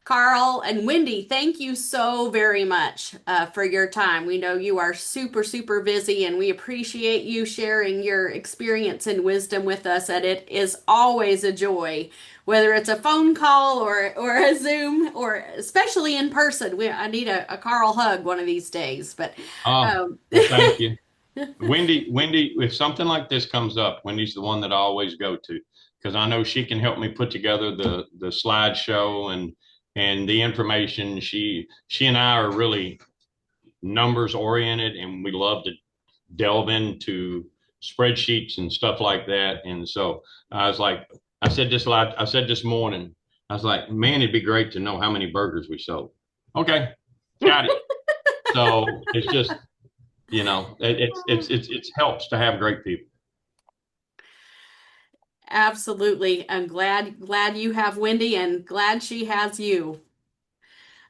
Carl and Wendy, thank you so very much for your time. We know you are super, super busy, and we appreciate you sharing your experience and wisdom with us. And it is always a joy, whether it's a phone call or a Zoom, or especially in person. I need a Carl hug one of these days. But Oh, um, well, thank you. Wendy, if something like this comes up, Wendy's the one that I always go to because I know she can help me put together the slideshow and the information. She and I are really numbers oriented, and we love to delve into spreadsheets and stuff like that. And so I was like, I said this morning, I was like, man, it'd be great to know how many burgers we sold. Okay, got it. So it's just it's helps to have great people. absolutely, I'm glad you have Wendy, and glad she has you.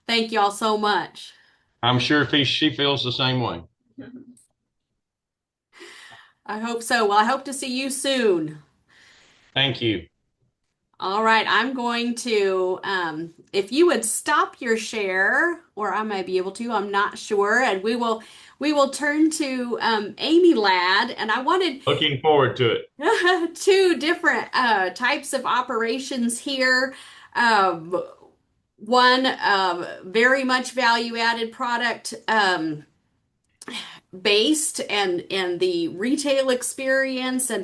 Thank you all so much. I'm sure if she feels the same way. I hope so. Well, I hope to see you soon. Thank you. All right, I'm going to, if you would stop your share, or I may be able to, I'm not sure, and we will turn to Amy Ladd, and I wanted Looking forward to it. two different types of operations here. Um, One very much value added product based, and the retail experience and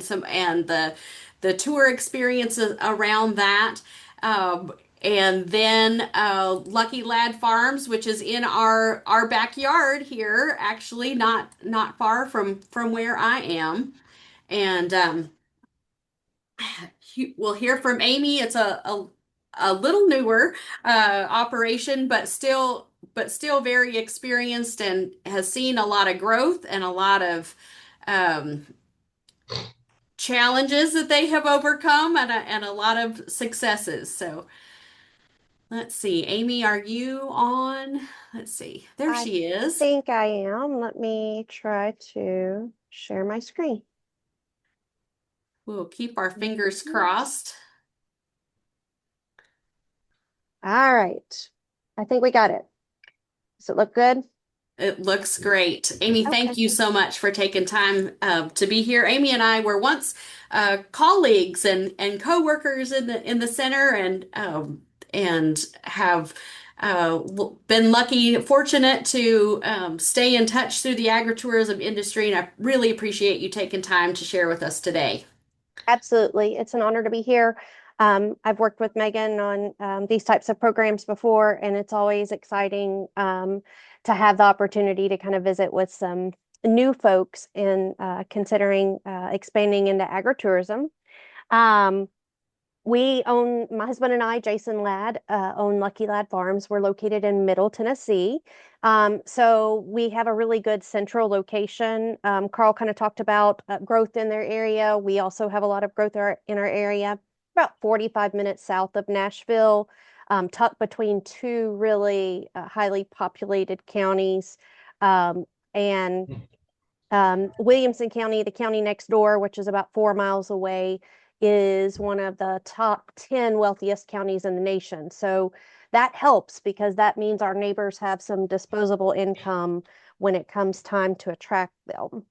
the tour experiences around that. And then Lucky Lad Farms, which is in our backyard here, actually not far from where I am. And we'll hear from Amy. It's a little newer operation, but still very experienced, and has seen a lot of growth and a lot of um, challenges that they have overcome, and a lot of successes. So let's see, Amy, are you on? Let's see, there I she is. think I am. Let me try to share my screen. We'll keep our fingers crossed. All right. I think we got it. Does it look good? It looks great. Amy, Okay. thank you so much for taking time to be here. Amy and I were once colleagues and co-workers in the center, and have been fortunate to stay in touch through the agritourism industry. And I really appreciate you taking time to share with us today. Absolutely. It's an honor to be here. I've worked with Megan on these types of programs before, and it's always exciting to have the opportunity to kind of visit with some new folks in considering expanding into agritourism. My husband and I, Jason Ladd, own Lucky Ladd Farms. We're located in Middle Tennessee. So we have a really good central location. Carl kind of talked about growth in their area. We also have a lot of growth in our area, about 45 minutes south of Nashville, tucked between two really highly populated counties. And Williamson County, the county next door, which is about 4 miles away, is one of the top 10 wealthiest counties in the nation. So that helps because that means our neighbors have some disposable income when it comes time to attract them.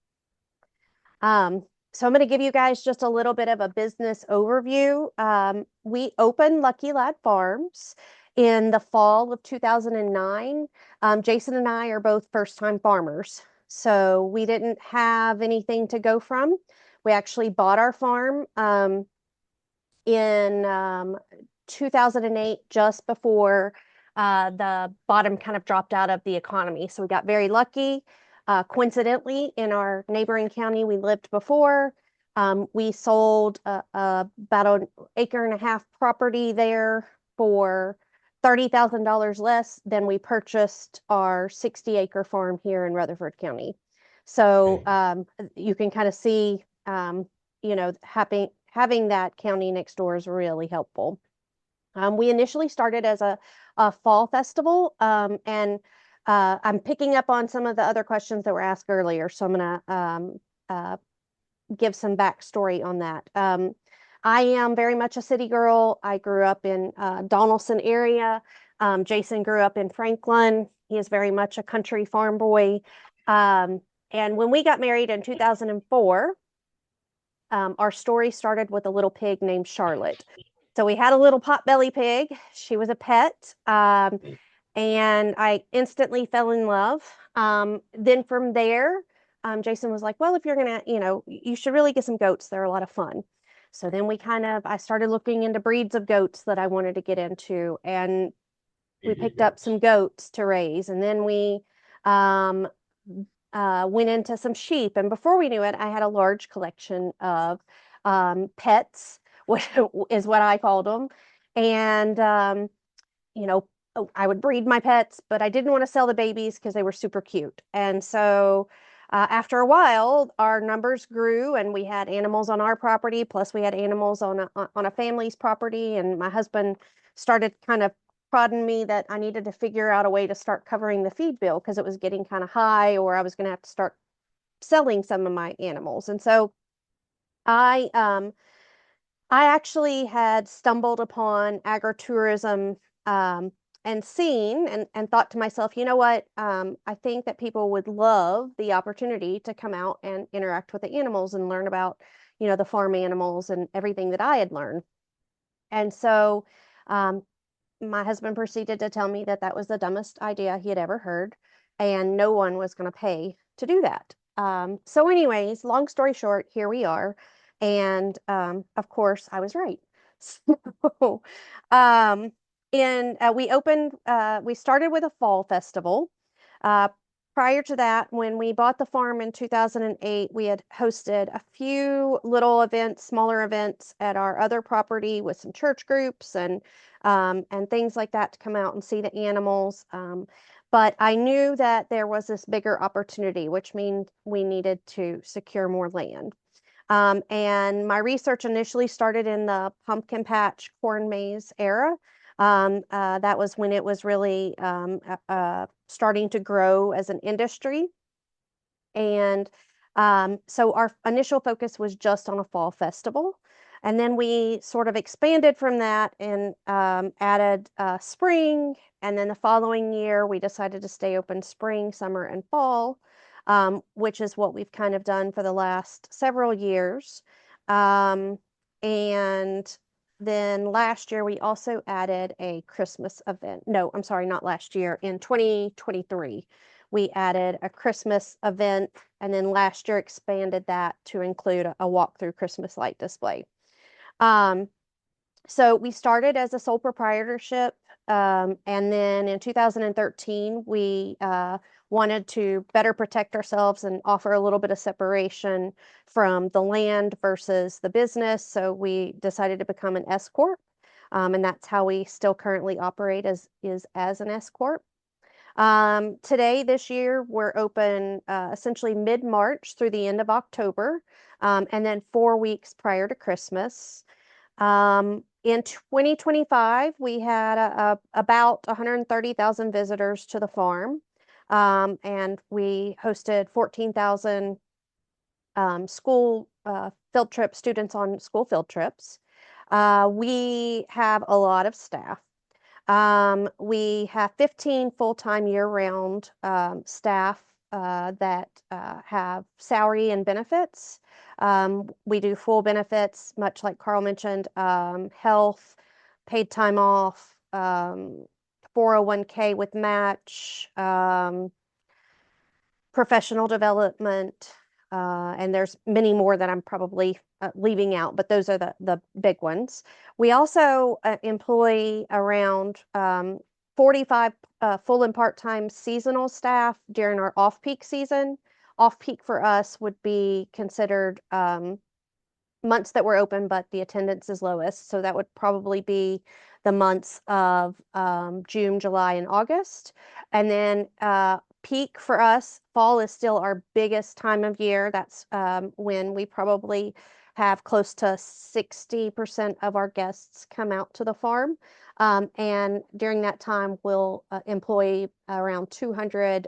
So I'm going to give you guys just a little bit of a business overview. We opened Lucky Ladd Farms in the fall of 2009. Jason and I are both first-time farmers, so we didn't have anything to go from. We actually bought our farm in 2008, just before the bottom kind of dropped out of the economy. So we got very lucky. Coincidentally, in our neighboring county we lived before, we sold about an acre and a half property there for $30,000 less than we purchased our 60-acre farm here in Rutherford County. So you can kind of see, having that county next door is really helpful. We initially started as a fall festival, and I'm picking up on some of the other questions that were asked earlier, so I'm going to give some backstory on that. I am very much a city girl. I grew up in Donaldson area. Jason grew up in Franklin. He is very much a country farm boy. And when we got married in 2004, our story started with a little pig named Charlotte. So we had a little potbelly pig. She was a pet. And I instantly fell in love. Then from there, Jason was like, well, if you're going to, you should really get some goats. They're a lot of fun. So then I started looking into breeds of goats that I wanted to get into. And we picked up some goats to raise. And then we went into some sheep. And before we knew it, I had a large collection of pets, which is what I called them. And, I would breed my pets, but I didn't want to sell the babies because they were super cute. And so after a while, our numbers grew and we had animals on our property, plus we had animals on a family's property. And my husband started kind of prodding me that I needed to figure out a way to start covering the feed bill because it was getting kind of high, or I was going to have to start selling some of my animals. And so I actually had stumbled upon agritourism, and seen and thought to myself, you know what? I think that people would love the opportunity to come out and interact with the animals and learn about, the farm animals and everything that I had learned. And so my husband proceeded to tell me that that was the dumbest idea he had ever heard, and no one was going to pay to do that. So anyways, long story short, here we are. And of course, I was right. So, we started with a fall festival. Prior to that, when we bought the farm in 2008, we had hosted a few little events, smaller events at our other property with some church groups and things like that to come out and see the animals. But I knew that there was this bigger opportunity, which means we needed to secure more land. And my research initially started in the pumpkin patch corn maze era. That was when it was really starting to grow as an industry. And so our initial focus was just on a fall festival. And then we sort of expanded from that and added spring. And then the following year, we decided to stay open spring, summer, and fall, which is what we've kind of done for the last several years. And then last year, we also added a Christmas event. No, I'm sorry, not last year. In 2023, we added a Christmas event, and then last year expanded that to include a walk-through Christmas light display. So we started as a sole proprietorship And then in 2013, we wanted to better protect ourselves and offer a little bit of separation from the land versus the business. So we decided to become an S Corp. And that's how we still currently operate as an S Corp. Today, this year, we're open essentially mid-March through the end of October, and then 4 weeks prior to Christmas. In 2025, we had about 130,000 visitors to the farm, and we hosted 14,000 school field trip students on school field trips. We have a lot of staff. We have 15 full-time year-round staff that have salary and benefits. We do full benefits, much like Carl mentioned, health, paid time off, 401k with match, professional development, and there's many more that I'm probably leaving out, but those are the big ones. We also employ around 45 full and part-time seasonal staff during our off-peak season. Off-peak for us would be considered months that were open, but the attendance is lowest. So that would probably be the months of June, July, and August. And then peak for us, fall is still our biggest time of year. That's when we probably have close to 60% of our guests come out to the farm. And during that time, we'll employ around 200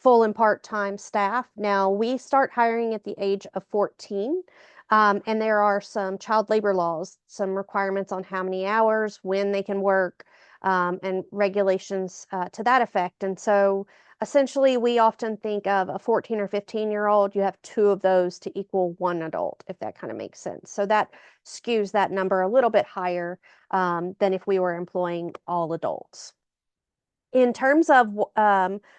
full and part-time staff. Now, we start hiring at the age of 14. And there are some child labor laws, some requirements on how many hours, when they can work, and regulations to that effect. And so essentially, we often think of a 14 or 15-year-old, you have two of those to equal one adult, if that kind of makes sense. So that skews that number a little bit higher than if we were employing all adults. In terms of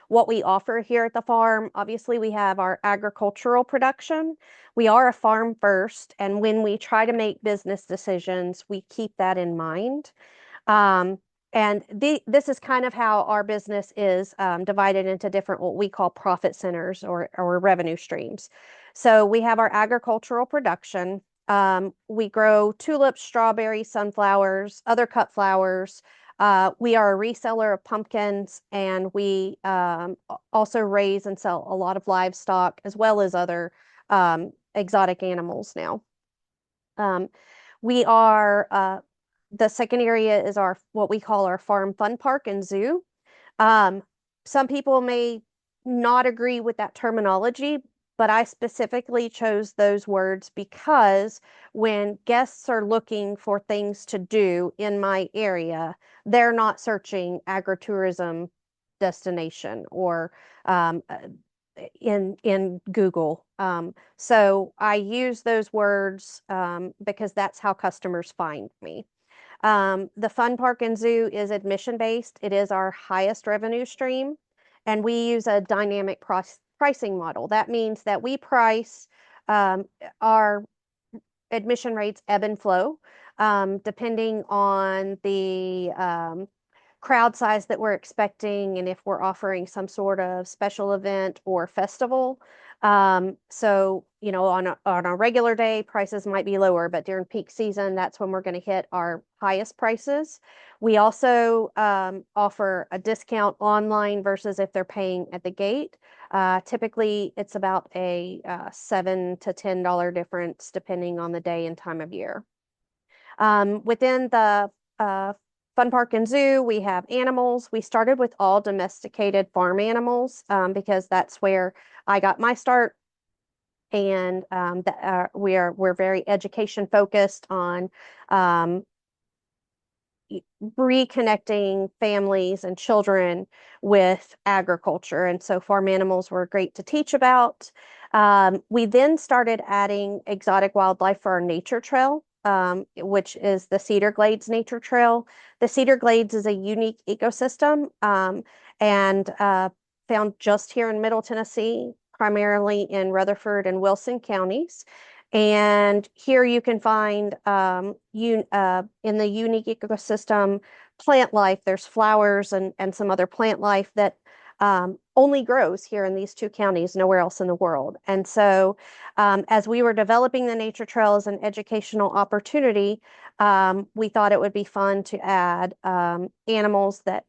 what we offer here at the farm, obviously we have our agricultural production. We are a farm first, and when we try to make business decisions, we keep that in mind. And this is kind of how our business is divided into different, what we call profit centers or revenue streams. So we have our agricultural production. We grow tulips, strawberries, sunflowers, other cut flowers. We are a reseller of pumpkins, and we also raise and sell a lot of livestock as well as other exotic animals now. We are the second area is our what we call our farm fun park and zoo. Some people may not agree with that terminology, but I specifically chose those words because when guests are looking for things to do in my area, they're not searching agritourism destination or in Google. So I use those words because that's how customers find me. The Fun Park and Zoo is admission based. It is our highest revenue stream, and we use a dynamic pricing model. That means that we price our admission rates ebb and flow depending on the crowd size that we're expecting and if we're offering some sort of special event or festival. So, you know, on a regular day, prices might be lower, but during peak season, that's when we're going to hit our highest prices. We also offer a discount online versus if they're paying at the gate. Typically, it's about a $7 to $10 difference depending on the day and time of year. Within the Fun Park and Zoo, we have animals. We started with all domesticated farm animals because that's where I got my start. And we're very education focused on reconnecting families and children with agriculture. And so farm animals were great to teach about. We then started adding exotic wildlife for our nature trail, which is the Cedar Glades Nature Trail. The Cedar Glades is a unique ecosystem and found just here in Middle Tennessee, primarily in Rutherford and Wilson counties. And here you can find in the unique ecosystem plant life. There's flowers and some other plant life that only grows here in these two counties, nowhere else in the world. And so as we were developing the nature trail as an educational opportunity, we thought it would be fun to add animals that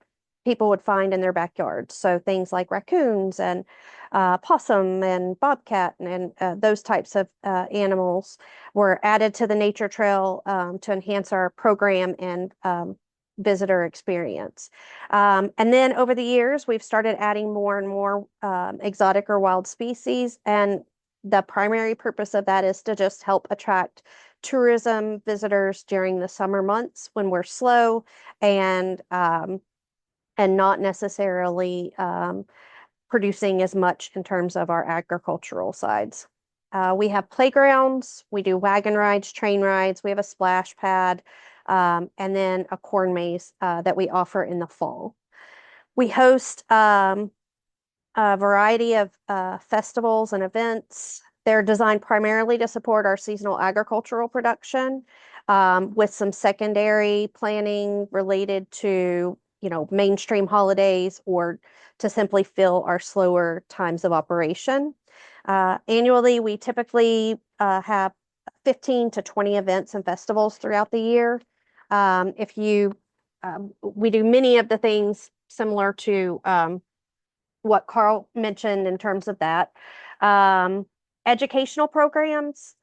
people would find in their backyards. So things like raccoons and possum and bobcat and those types of animals were added to the nature trail to enhance our program and visitor experience. And then over the years, we've started adding more and more exotic or wild species. And the primary purpose of that is to just help attract tourism visitors during the summer months when we're slow and not necessarily producing as much in terms of our agricultural sides. We have playgrounds, we do wagon rides, train rides, we have a splash pad, and then a corn maze that we offer in the fall. We host a variety of festivals and events. They're designed primarily to support our seasonal agricultural production with some secondary planning related to, mainstream holidays or to simply fill our slower times of operation. Annually, we typically have 15 to 20 events and festivals throughout the year. We do many of the things similar to what Carl mentioned in terms of that. Educational programs,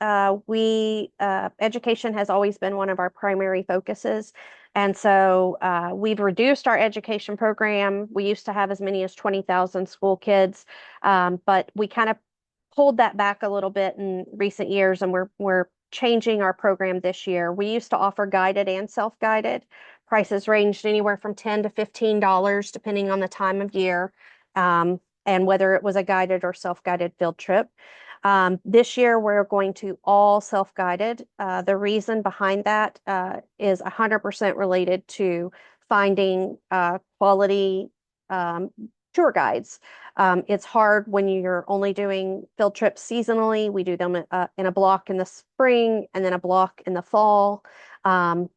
education has always been one of our primary focuses. And so we've reduced our education program. We used to have as many as 20,000 school kids, but we kind of pulled that back a little bit in recent years, and we're changing our program this year. We used to offer guided and self-guided. Prices ranged anywhere from $10 to $15, depending on the time of year, and whether it was a guided or self-guided field trip. This year, we're going to all self-guided. The reason behind that is 100% related to finding quality tour guides. It's hard when you're only doing field trips seasonally. We do them in a block in the spring and then a block in the fall. And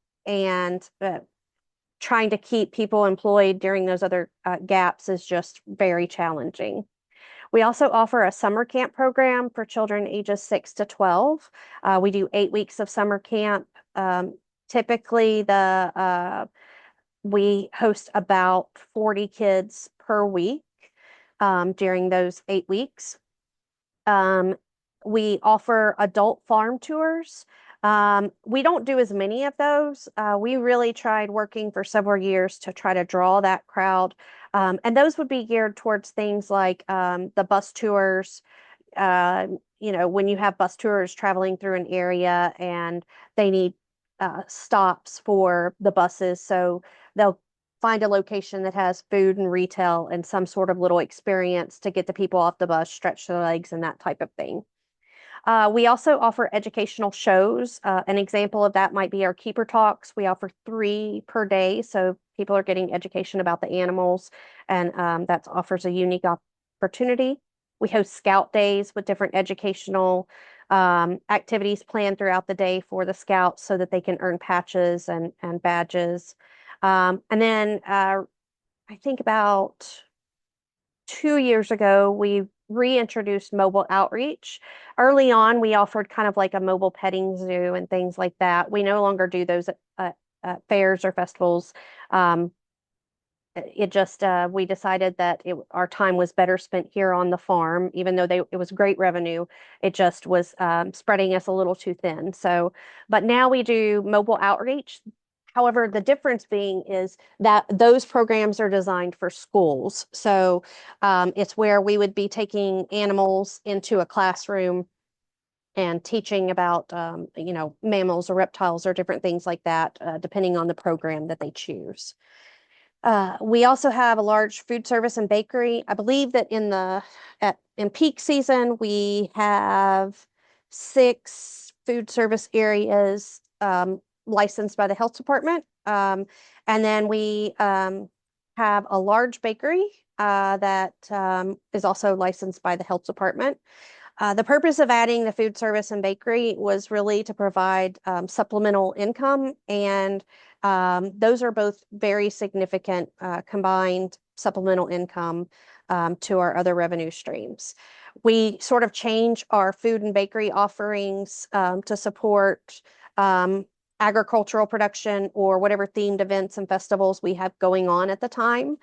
trying to keep people employed during those other gaps is just very challenging. We also offer a summer camp program for children ages 6 to 12. We do 8 weeks of summer camp. Typically, we host about 40 kids per week during those 8 weeks. We offer adult farm tours. We don't do as many of those. We really tried working for several years to try to draw that crowd. And those would be geared towards things like the bus tours. When you have bus tours traveling through an area and they need stops for the buses. So they'll find a location that has food and retail and some sort of little experience to get the people off the bus, stretch their legs, and that type of thing. We also offer educational shows. An example of that might be our keeper talks. We offer 3 per day, so people are getting education about the animals, and that offers a unique opportunity. We host scout days with different educational activities planned throughout the day for the scouts so that they can earn patches and badges. And then I think about 2 years ago, we reintroduced mobile outreach. Early on, we offered kind of like a mobile petting zoo and things like that. We no longer do those at fairs or festivals. We decided that our time was better spent here on the farm, even though it was great revenue. It just was spreading us a little too thin. But now we do mobile outreach. However, the difference being is that those programs are designed for schools. So it's where we would be taking animals into a classroom and teaching about, mammals or reptiles or different things like that, depending on the program that they choose. We also have a large food service and bakery. I believe that in peak season, we have 6 food service areas licensed by the health department. And then we have a large bakery that is also licensed by the health department. The purpose of adding the food service and bakery was really to provide supplemental income, and those are both very significant combined supplemental income to our other revenue streams. We sort of change our food and bakery offerings to support agricultural production or whatever themed events and festivals we have going on at the time.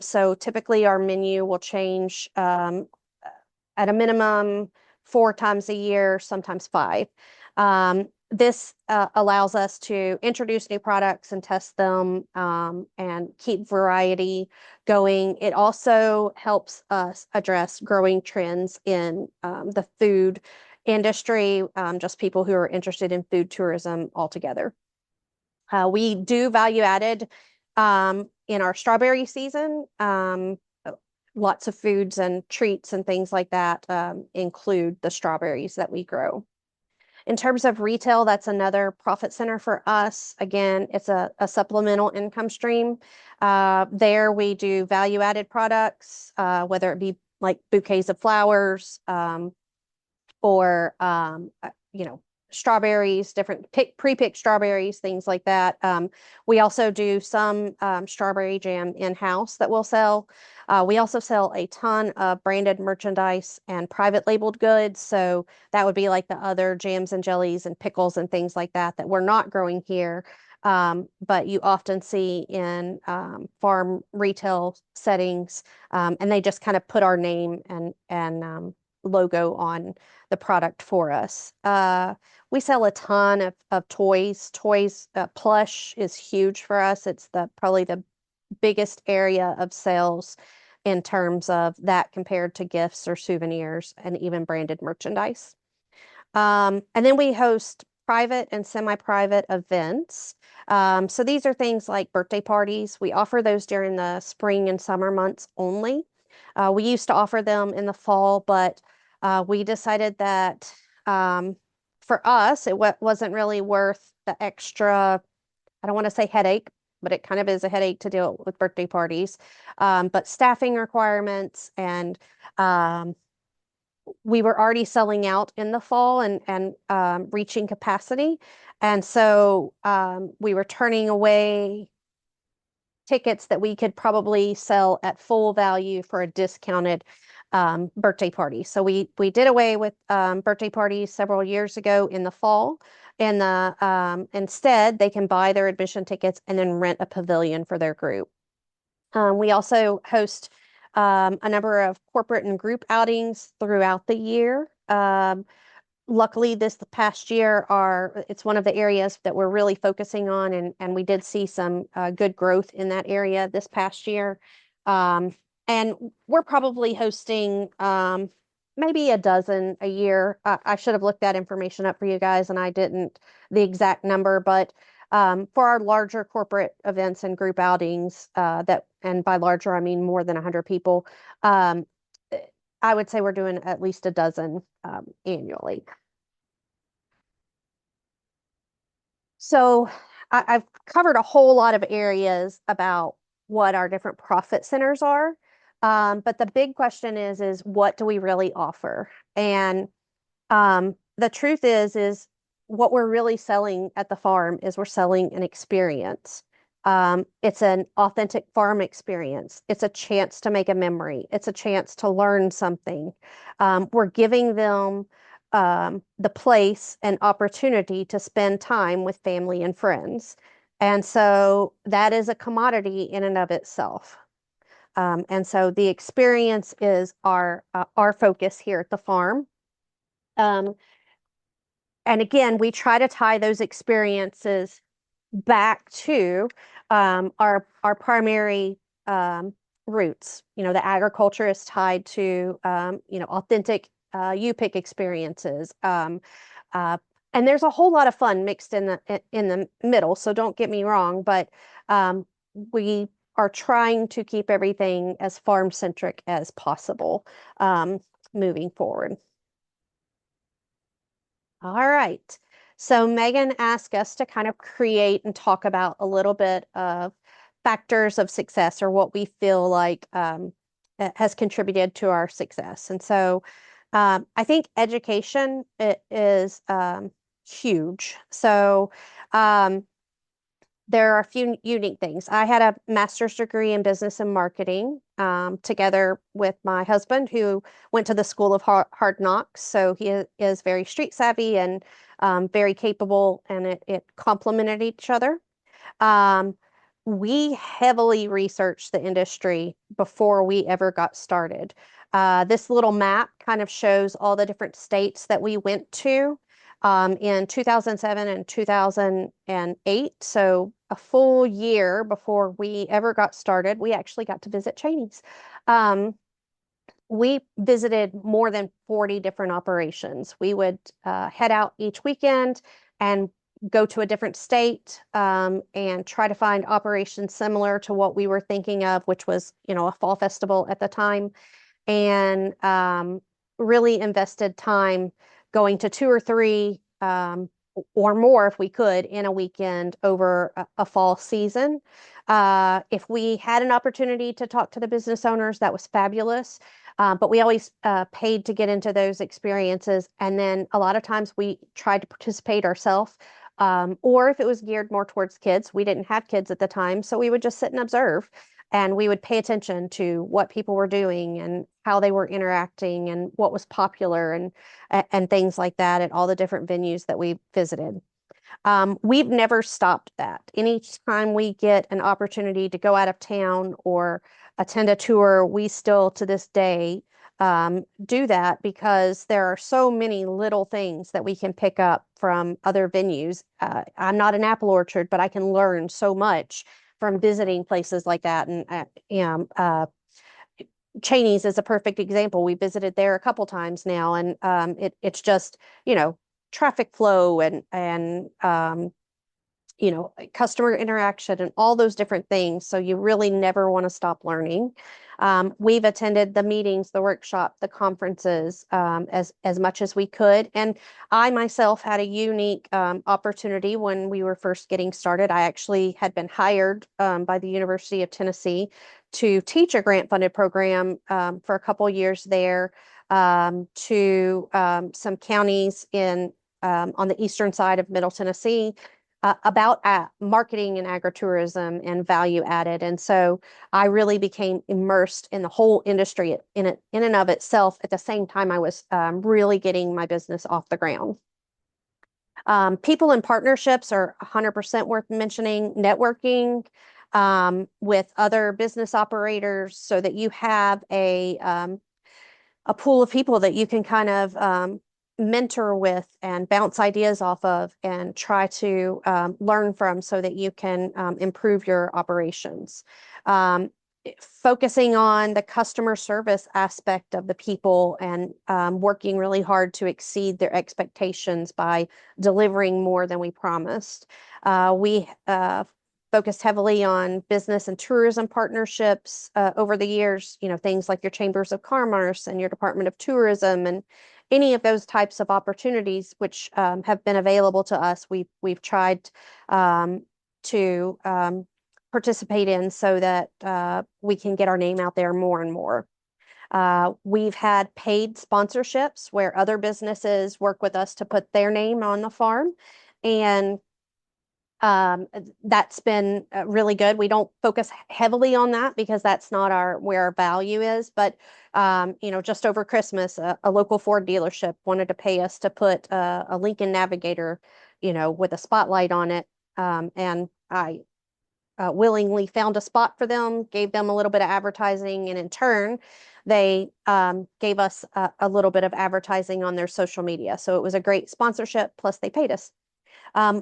So typically our menu will change at a minimum 4 times a year, sometimes 5. This allows us to introduce new products and test them and keep variety going. It also helps us address growing trends in the food industry, just people who are interested in food tourism altogether. We do value added in our strawberry season. Lots of foods and treats and things like that include the strawberries that we grow. In terms of retail, that's another profit center for us. Again, it's a supplemental income stream. There we do value-added products, whether it be like bouquets of flowers or strawberries, different pre-picked strawberries, things like that. We also do some strawberry jam in-house that we'll sell. We also sell a ton of branded merchandise and private labeled goods. So that would be like the other jams and jellies and pickles and things like that that we're not growing here. But you often see in farm retail settings, and they just kind of put our name and logo on the product for us. We sell a ton of toys. Plush is huge for us. It's probably the biggest area of sales in terms of that compared to gifts or souvenirs and even branded merchandise. And then we host private and semi-private events. So these are things like birthday parties. We offer those during the spring and summer months only. We used to offer them in the fall, but we decided that for us, it wasn't really worth the extra, I don't want to say headache, but it kind of is a headache to deal with birthday parties. But staffing requirements and we were already selling out in the fall and reaching capacity. And so we were turning away tickets that we could probably sell at full value for a discounted birthday party. So we did away with birthday parties several years ago in the fall. And instead, they can buy their admission tickets and then rent a pavilion for their group. We also host a number of corporate and group outings throughout the year. Luckily, this past year, it's one of the areas that we're really focusing on, and we did see some good growth in that area this past year. And we're probably hosting maybe a dozen a year. I should have looked that information up for you guys, and I didn't the exact number, but for our larger corporate events and group outings, and by larger, I mean more than 100 people, I would say we're doing at least a dozen annually. So I've covered a whole lot of areas about what our different profit centers are. But the big question is what do we really offer? And the truth is what we're really selling at the farm is we're selling an experience. It's an authentic farm experience. It's a chance to make a memory. It's a chance to learn something. We're giving them the place and opportunity to spend time with family and friends. And so that is a commodity in and of itself. And so the experience is our focus here at the farm. And again, we try to tie those experiences back to our primary roots. The agriculture is tied to authentic you-pick experiences. And there's a whole lot of fun mixed in the middle, so don't get me wrong, but we are trying to keep everything as farm-centric as possible moving forward. All right. So Megan asked us to kind of create and talk about a little bit of factors of success or what we feel like has contributed to our success. And so I think education is huge. So um, there are a few unique things. I had a master's degree in business and marketing together with my husband, who went to the School of Hard Knocks. So he is very street savvy and very capable, and it complemented each other. Um, we heavily researched the industry before we ever got started. This little map kind of shows all the different states that we went to in 2007 and 2008. So a full year before we ever got started, we actually got to visit Chaney's. We visited more than 40 different operations. We would head out each weekend and go to a different state and try to find operations similar to what we were thinking of, which was, a fall festival at the time, and really invested time going to two or three or more if we could in a weekend over a fall season. If we had an opportunity to talk to the business owners, that was fabulous. But we always paid to get into those experiences. And then a lot of times we tried to participate ourselves. Or if it was geared more towards kids, we didn't have kids at the time. So we would just sit and observe, and we would pay attention to what people were doing and how they were interacting and what was popular and things like that at all the different venues that we visited. We've never stopped that. Anytime we get an opportunity to go out of town or attend a tour, we still to this day do that, because there are so many little things that we can pick up from other venues. I'm not an apple orchard, but I can learn so much from visiting places like that. And Chaney's is a perfect example. We visited there a couple times now, and it's just, traffic flow and customer interaction and all those different things. So you really never want to stop learning. We've attended the meetings, the workshop, the conferences as much as we could. And I myself had a unique opportunity when we were first getting started. I actually had been hired by the University of Tennessee to teach a grant-funded program for a couple years there to some counties on the eastern side of Middle Tennessee about marketing and agritourism and value added. And so I really became immersed in the whole industry in and of itself. At the same time, I was really getting my business off the ground. People and partnerships are 100% worth mentioning. Networking with other business operators so that you have a pool of people that you can kind of mentor with and bounce ideas off of and try to learn from so that you can improve your operations. Focusing on the customer service aspect of the people and working really hard to exceed their expectations by delivering more than we promised. We focused heavily on business and tourism partnerships over the years, things like your chambers of commerce and your Department of Tourism and any of those types of opportunities which have been available to us. We've tried to participate in so that we can get our name out there more and more. We've had paid sponsorships where other businesses work with us to put their name on the farm, and that's been really good. We don't focus heavily on that because that's not where our value is. But just over Christmas, a local Ford dealership wanted to pay us to put a Lincoln Navigator, with a spotlight on it, and I willingly found a spot for them, gave them a little bit of advertising, and in turn, they gave us a little bit of advertising on their social media. So it was a great sponsorship. Plus, they paid us.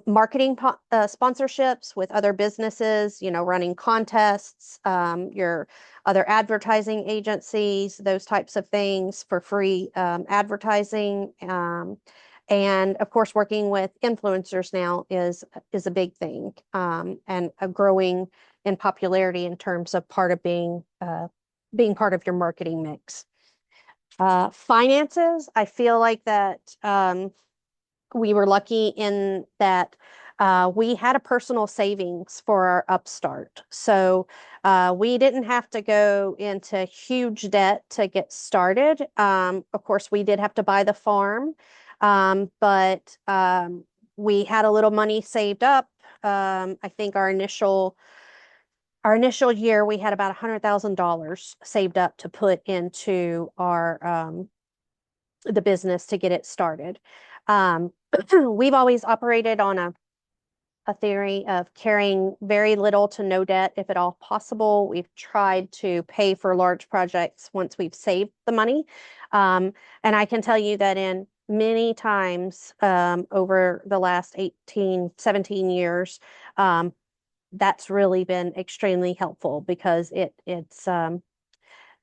Marketing sponsorships with other businesses, running contests, your other advertising agencies, those types of things for free advertising. And of course, working with influencers now is a big thing and a growing in popularity in terms of part of being part of your marketing mix. Finances, I feel like that we were lucky in that we had a personal savings for our upstart. So we didn't have to go into huge debt to get started. Of course, we did have to buy the farm, but we had a little money saved up. I think our initial year we had about $100,000 saved up to put into our the business to get it started. We've always operated on a theory of carrying very little to no debt, if at all possible. We've tried to pay for large projects once we've saved the money. And I can tell you that in many times over the last 18, 17 years, that's really been extremely helpful because it's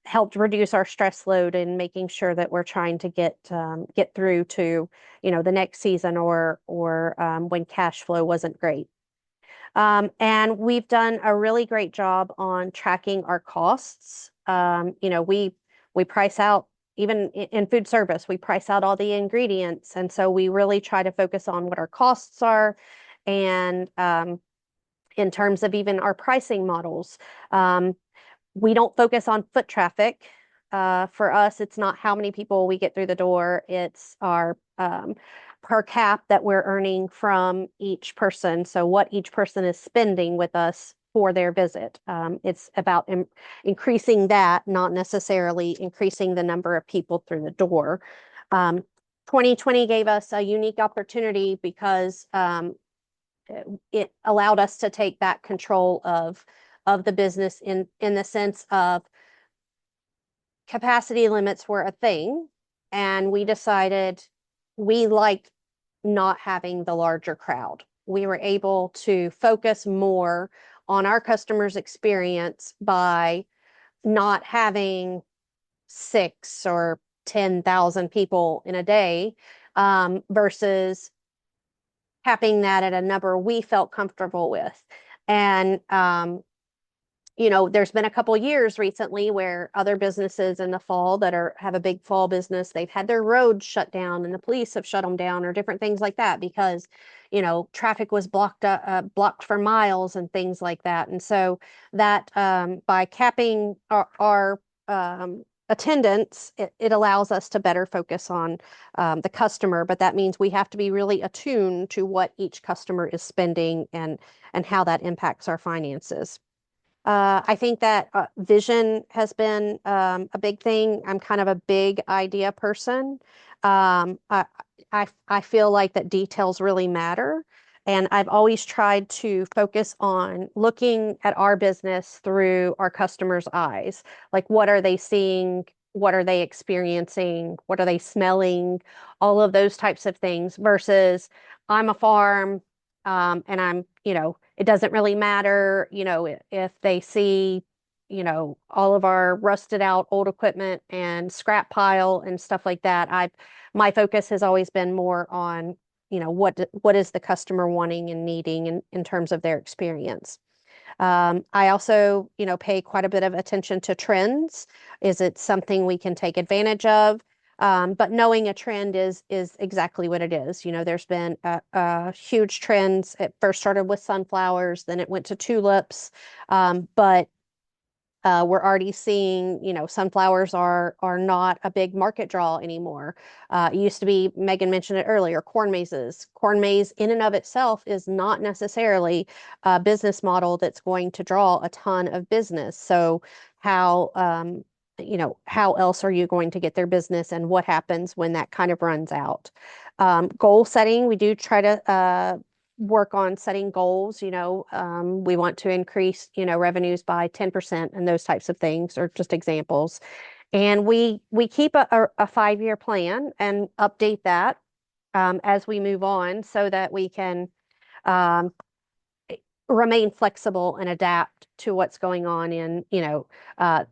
helped reduce our stress load in making sure that we're trying to get through to, the next season or when cash flow wasn't great. And we've done a really great job on tracking our costs. We price out, even in food service, we price out all the ingredients, and so we really try to focus on what our costs are, and in terms of even our pricing models. We don't focus on foot traffic. For us, it's not how many people we get through the door, it's our per cap that we're earning from each person. So, what each person is spending with us for their visit. It's about increasing that, not necessarily increasing the number of people through the door. 2020 gave us a unique opportunity because it allowed us to take back control of the business in the sense of capacity limits were a thing, and we decided we liked not having the larger crowd. We were able to focus more on our customers' experience by not having 6 or 10,000 people in a day, versus capping that at a number we felt comfortable with. And there's been a couple years recently where other businesses in the fall that have a big fall business, they've had their roads shut down and the police have shut them down, or different things like that, because traffic was blocked for miles and things like that. And so that by capping our attendance, it allows us to better focus on the customer, but that means we have to be really attuned to what each customer is spending and how that impacts our finances. I think that vision has been a big thing. I'm kind of a big idea person. I feel like that details really matter. And I've always tried to focus on looking at our business through our customers' eyes. Like, what are they seeing? What are they experiencing? What are they smelling? All of those types of things versus I'm a farm, and it doesn't really matter, if they see, all of our rusted out old equipment and scrap pile and stuff like that. My focus has always been more on, what is the customer wanting and needing in terms of their experience. I also, pay quite a bit of attention to trends. Is it something we can take advantage of? But knowing a trend is exactly what it is. There's been a huge trends. It first started with sunflowers, then it went to tulips. But we're already seeing, sunflowers are not a big market draw anymore. It used to be, Megan mentioned it earlier, corn mazes. Corn maze in and of itself is not necessarily a business model that's going to draw a ton of business. So how else are you going to get their business, and what happens when that kind of runs out? Goal setting, we do try to work on setting goals. We want to increase, revenues by 10% and those types of things are just examples. And we keep a 5-year plan and update that as we move on so that we can remain flexible and adapt to what's going on in, the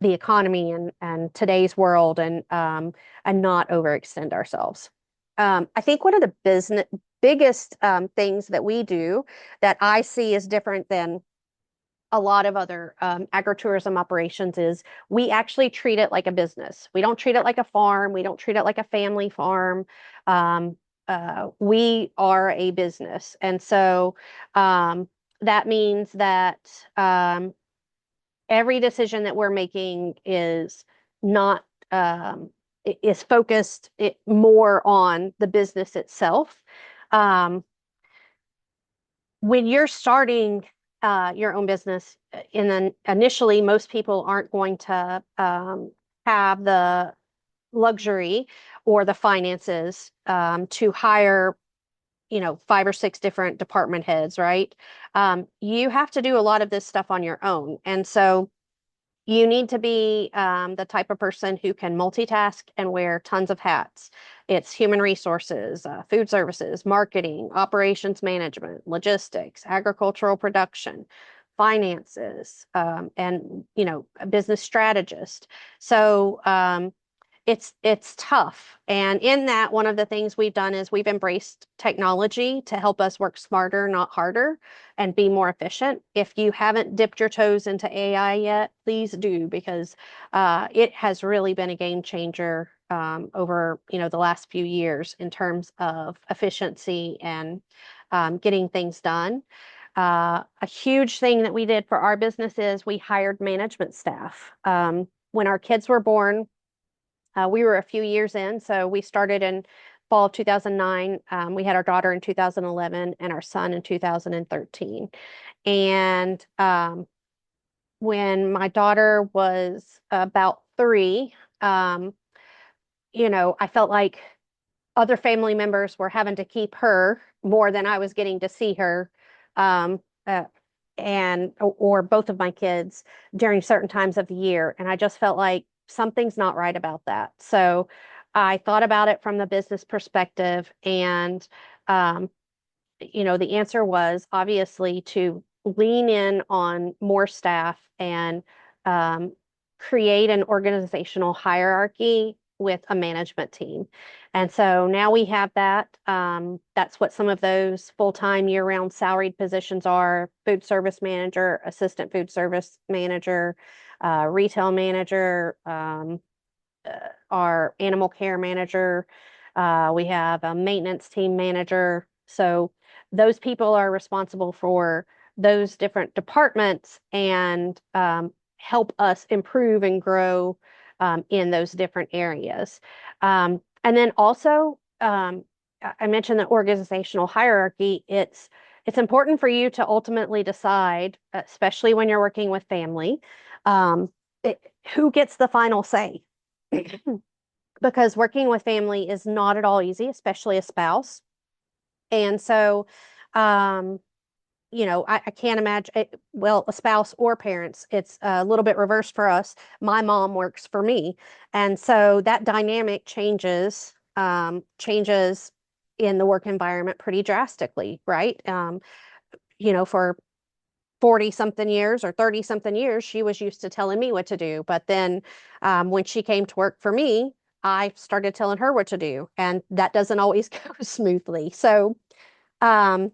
economy and today's world, and not overextend ourselves. I think one of the biggest things that we do that I see is different than a lot of other agritourism operations is we actually treat it like a business. We don't treat it like a farm. We don't treat it like a family farm. we are a business. And so that means that every decision that we're making is not is focused more on the business itself. Um, when you're starting your own business, and then initially, most people aren't going to have the luxury or the finances to hire, 5 or 6 different department heads, right? You have to do a lot of this stuff on your own. And so you need to be the type of person who can multitask and wear tons of hats. It's human resources, food services, marketing, operations management, logistics, agricultural production, finances, and a business strategist. So it's tough. And in that, one of the things we've done is we've embraced technology to help us work smarter, not harder, and be more efficient. If you haven't dipped your toes into AI yet, please do, because it has really been a game changer over the last few years in terms of efficiency and getting things done. A huge thing that we did for our business is we hired management staff. When our kids were born, we were a few years in, so we started in fall of 2009. We had our daughter in 2011 and our son in 2013. And when my daughter was about 3, I felt like other family members were having to keep her more than I was getting to see her, um, uh, and or both of my kids during certain times of the year. And I just felt like something's not right about that. So I thought about it from the business perspective, and um, the answer was obviously to lean in on more staff and um, create an organizational hierarchy with a management team. And so now we have that. That's what some of those full-time year-round salaried positions are: food service manager, assistant food service manager, retail manager, our animal care manager. We have a maintenance team manager. So those people are responsible for those different departments and help us improve and grow in those different areas. And then also, I mentioned the organizational hierarchy. It's important for you to ultimately decide, especially when you're working with family, um, who gets the final say. Because working with family is not at all easy, especially a spouse. And so, um, I can't imagine well, a spouse or parents, it's a little bit reversed for us. My mom works for me. And so that dynamic changes in the work environment pretty drastically, right? For 40 something years or 30 something years, she was used to telling me what to do. But then when she came to work for me, I started telling her what to do. And that doesn't always go smoothly. So um,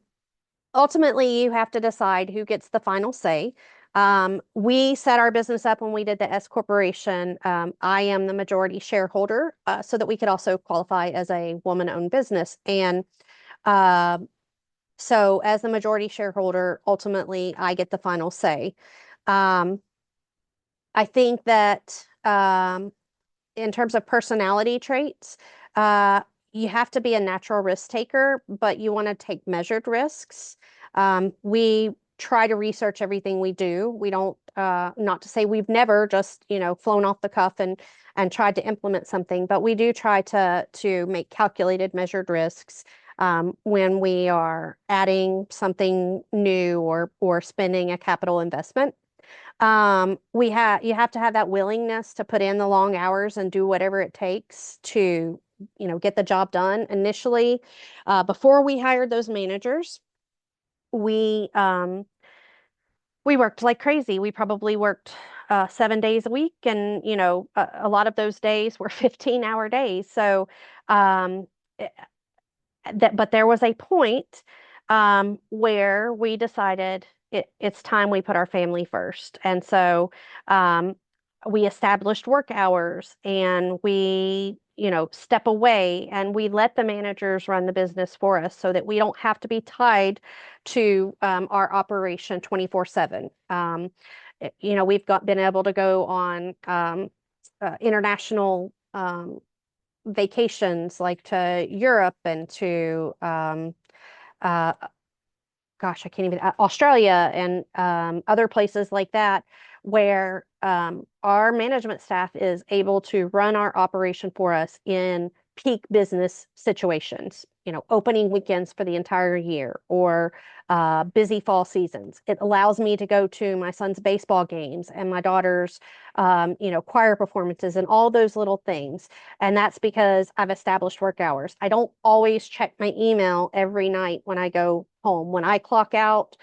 ultimately, you have to decide who gets the final say. We set our business up when we did the S corporation. I am the majority shareholder, so that we could also qualify as a woman-owned business. And uh, so as the majority shareholder, ultimately, I get the final say. Um, I think that in terms of personality traits, uh, you have to be a natural risk taker, but you want to take measured risks. We try to research everything we do. We don't, not to say we've never just, flown off the cuff and tried to implement something, but we do try to make calculated, measured risks when we are adding something new or spending a capital investment. You have to have that willingness to put in the long hours and do whatever it takes to, get the job done. Initially, before we hired those managers, we we worked like crazy. We probably worked 7 days a week, and a lot of those days were 15-hour days. So um, but there was a point where we decided it's time we put our family first. And so um, we established work hours, and we, step away and we let the managers run the business for us so that we don't have to be tied to our operation 24/7. We've been able to go on international vacations, like to Europe and to uh, gosh, I can't even, Australia and other places like that, where our management staff is able to run our operation for us in peak business situations, opening weekends for the entire year, or busy fall seasons. It allows me to go to my son's baseball games and my daughter's, choir performances and all those little things. And that's because I've established work hours. I don't always check my email every night when I go home. When I clock out,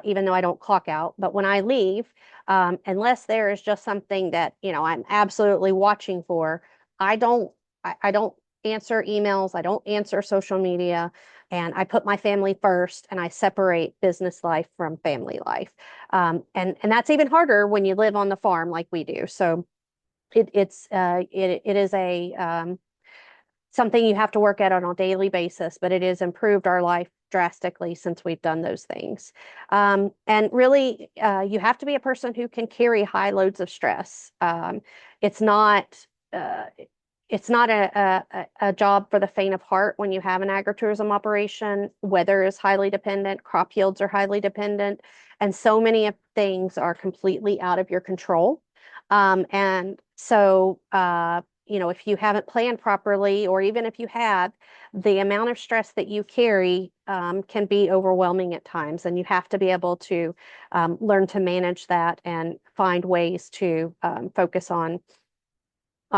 even though I don't clock out, but when I leave, unless there is just something that, I'm absolutely watching for, I don't, I don't answer emails. I don't answer social media, and I put my family first, and I separate business life from family life. And that's even harder when you live on the farm like we do. So it is a something you have to work at on a daily basis, but it has improved our life drastically since we've done those things. And really, you have to be a person who can carry high loads of stress. It's not. It's not a job for the faint of heart when you have an agritourism operation. Weather is highly dependent, crop yields are highly dependent, and so many of things are completely out of your control. And so, if you haven't planned properly, or even if you have, the amount of stress that you carry can be overwhelming at times, and you have to be able to learn to manage that and find ways to focus on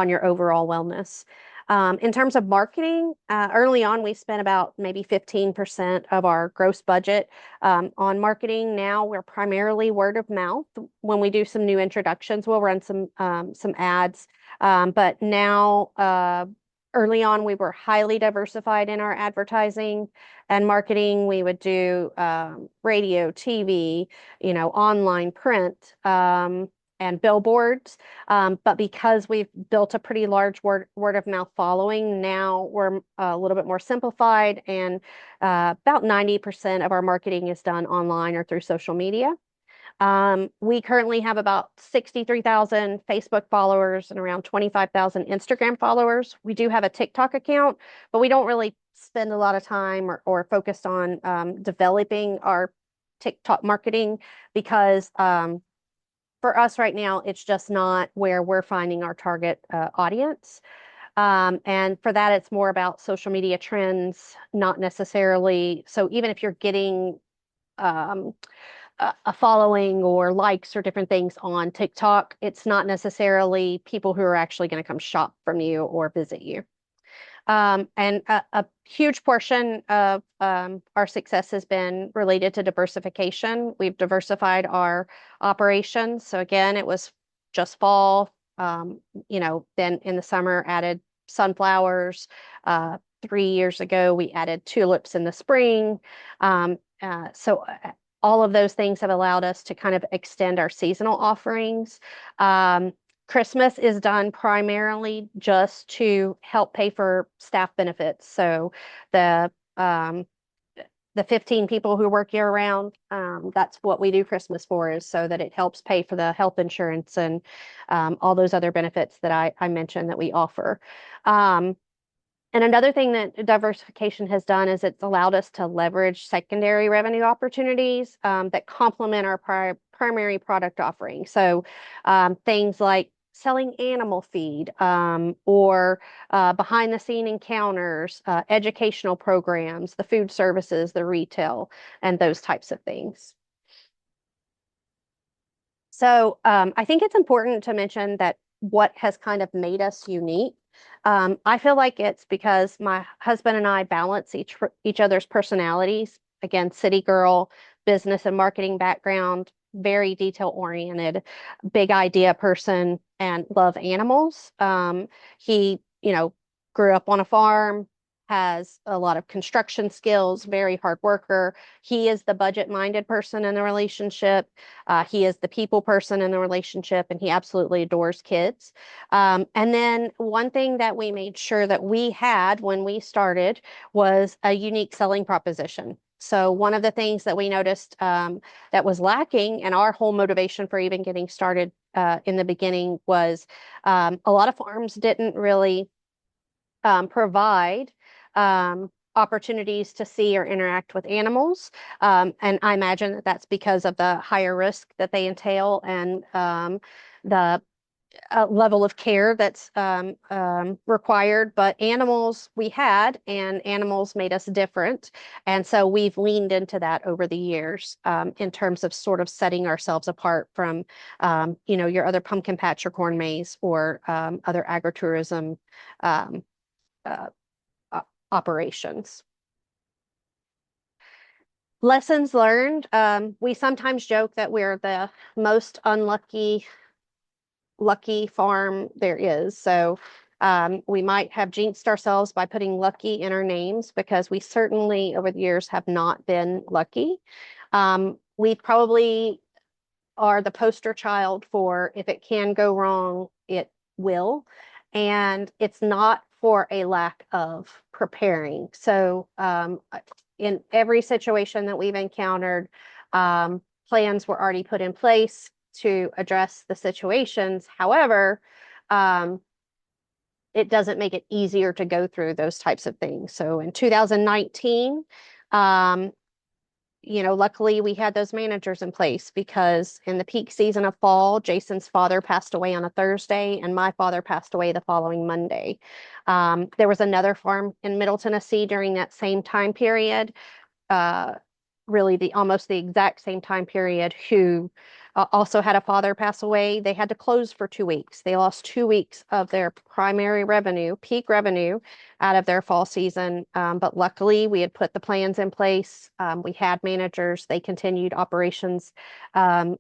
your overall wellness. In terms of marketing, early on, we spent about maybe 15% of our gross budget on marketing. Now we're primarily word of mouth. When we do some new introductions, we'll run some ads. But now, early on, we were highly diversified in our advertising and marketing. We would do radio, TV, online print. And billboards. But because we've built a pretty large word of mouth following, now we're a little bit more simplified, and about 90% of our marketing is done online or through social media. We currently have about 63,000 Facebook followers and around 25,000 Instagram followers. We do have a TikTok account, but we don't really spend a lot of time or focused on developing our TikTok marketing, because for us right now, it's just not where we're finding our target audience. And for that, it's more about social media trends, not necessarily. So even if you're getting a following or likes or different things on TikTok, it's not necessarily people who are actually going to come shop from you or visit you. And a huge portion of our success has been related to diversification. We've diversified our operations. So again, it was just fall. Then in the summer added sunflowers. 3 years ago, we added tulips in the spring. So all of those things have allowed us to kind of extend our seasonal offerings. Christmas is done primarily just to help pay for staff benefits. So the um, the 15 people who work year round, that's what we do Christmas for, is so that it helps pay for the health insurance and all those other benefits that I mentioned that we offer. And another thing that diversification has done is it's allowed us to leverage secondary revenue opportunities that complement our primary product offering. So things like selling animal feed, or behind the scene encounters, educational programs, the food services, the retail, and those types of things. So I think it's important to mention that what has kind of made us unique. I feel like it's because my husband and I balance each other's personalities. Again, city girl, business and marketing background, very detail oriented, big idea person, and love animals. He, grew up on a farm, has a lot of construction skills, very hard worker. He is the budget-minded person in the relationship. He is the people person in the relationship, and he absolutely adores kids. And then one thing that we made sure that we had when we started was a unique selling proposition. So one of the things that we noticed that was lacking, and our whole motivation for even getting started in the beginning was a lot of farms didn't really provide opportunities to see or interact with animals. And I imagine that that's because of the higher risk that they entail and the level of care that's required. But animals we had, and animals made us different. And so we've leaned into that over the years in terms of sort of setting ourselves apart from, your other pumpkin patch or corn maze or other agritourism um, uh, operations. Lessons learned. We sometimes joke that we're the most lucky farm there is. So we might have jinxed ourselves by putting lucky in our names because we certainly over the years have not been lucky. We probably are the poster child for if it can go wrong, it will. And it's not for a lack of preparing. So in every situation that we've encountered, plans were already put in place to address the situations. However, it doesn't make it easier to go through those types of things. So in 2019, luckily we had those managers in place because in the peak season of fall, Jason's father passed away on a Thursday and my father passed away the following Monday. There was another farm in Middle Tennessee during that same time period, really almost the exact same time period, who also had a father pass away. They had to close for 2 weeks. They lost 2 weeks of their primary revenue, peak revenue, out of their fall season. But luckily, we had put the plans in place. We had managers. They continued operations and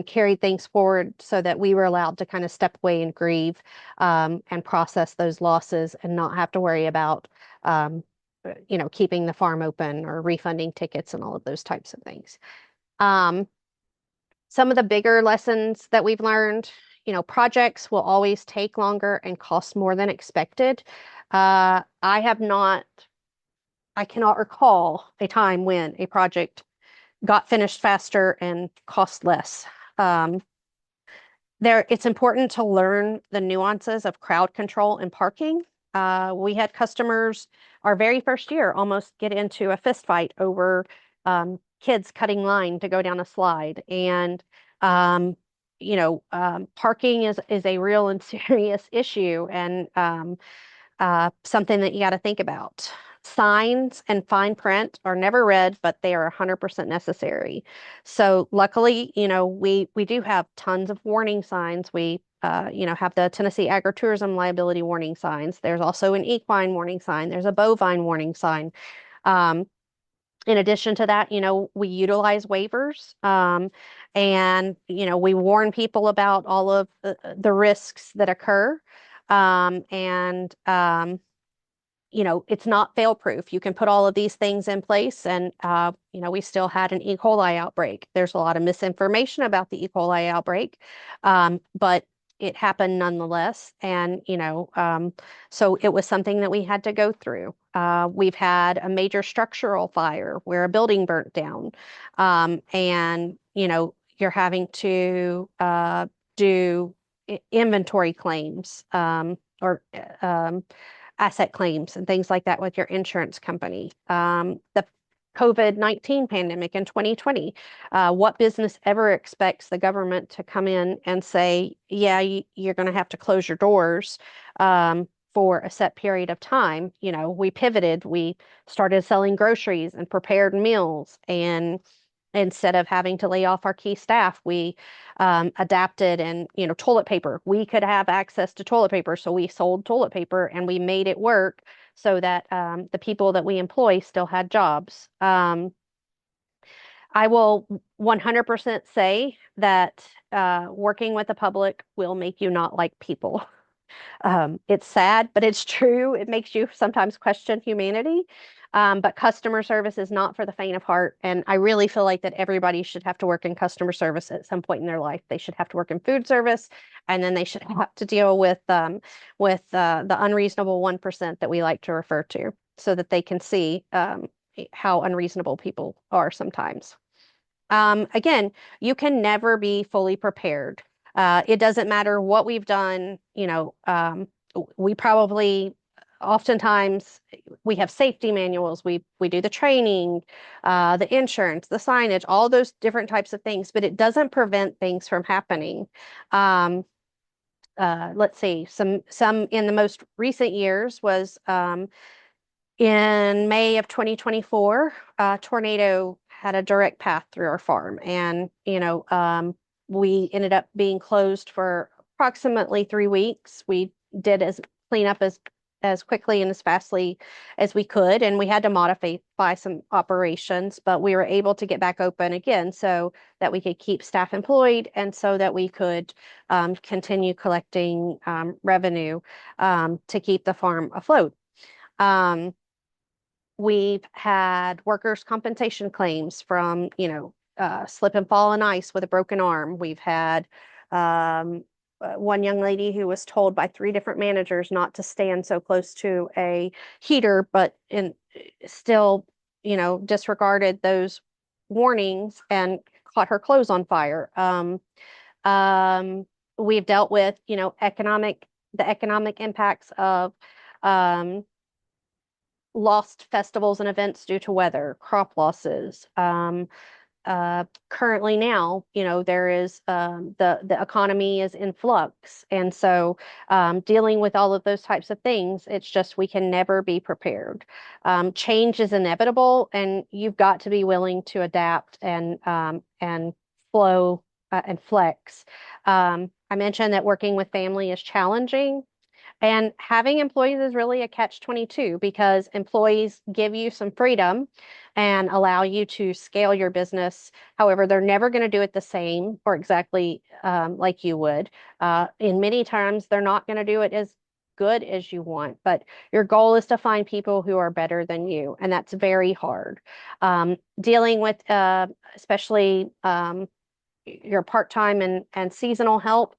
carried things forward so that we were allowed to kind of step away and grieve and process those losses and not have to worry about keeping the farm open or refunding tickets and all of those types of things. Some of the bigger lessons that we've learned, projects will always take longer and cost more than expected. I cannot recall a time when a project got finished faster and cost less. It's important to learn the nuances of crowd control and parking. We had customers our very first year almost get into a fist fight over kids cutting line to go down a slide. And parking is a real and serious issue, and something that you got to think about. Signs and fine print are never read, but they are 100% necessary. So luckily, we do have tons of warning signs. We have the Tennessee Agritourism liability warning signs. There's also an equine warning sign. There's a bovine warning sign. In addition to that, we utilize waivers, and, we warn people about all of the risks that occur. And it's not fail proof. You can put all of these things in place and, we still had an E. coli outbreak. There's a lot of misinformation about the E. coli outbreak, but it happened nonetheless. And, so it was something that we had to go through. We've had a major structural fire where a building burnt down. And, you're having to do inventory claims or asset claims and things like that with your insurance company. The COVID-19 pandemic in 2020, what business ever expects the government to come in and say, yeah, you're going to have to close your doors for a set period of time? We pivoted. We started selling groceries and prepared meals, and instead of having to lay off our key staff, we adapted. And toilet paper, we could have access to toilet paper, so we sold toilet paper and we made it work so that the people that we employ still had jobs. I will 100% say that working with the public will make you not like people. It's sad, but it's true. It makes you sometimes question humanity. But customer service is not for the faint of heart. And I really feel like that everybody should have to work in customer service at some point in their life. They should have to work in food service, and then they should have to deal with the unreasonable 1% that we like to refer to, so that they can see how unreasonable people are sometimes. Again, you can never be fully prepared. It doesn't matter what we've done, we probably oftentimes we have safety manuals, we do the training, the insurance, the signage, all those different types of things, but it doesn't prevent things from happening. Let's see, some in the most recent years was in May of 2024, a tornado had a direct path through our farm, and we ended up being closed for approximately 3 weeks. We did as clean up as quickly and as fastly as we could, and we had to modify some operations, but we were able to get back open again so that we could keep staff employed and so that we could continue collecting revenue to keep the farm afloat. Um, We've had workers' compensation claims from, slip and fall on ice with a broken arm. We've had one young lady who was told by 3 different managers not to stand so close to a heater, but still, disregarded those warnings and caught her clothes on fire. We've dealt with, the economic impacts of um, lost festivals and events due to weather, crop losses. Currently now, there is the economy is in flux, and so dealing with all of those types of things, it's just we can never be prepared. Change is inevitable, and you've got to be willing to adapt and flow and flex. I mentioned that working with family is challenging. And having employees is really a catch-22 because employees give you some freedom and allow you to scale your business. However, they're never going to do it the same or exactly like you would. In many times, they're not going to do it as good as you want, but your goal is to find people who are better than you, and that's very hard. Dealing with especially your part-time and seasonal help,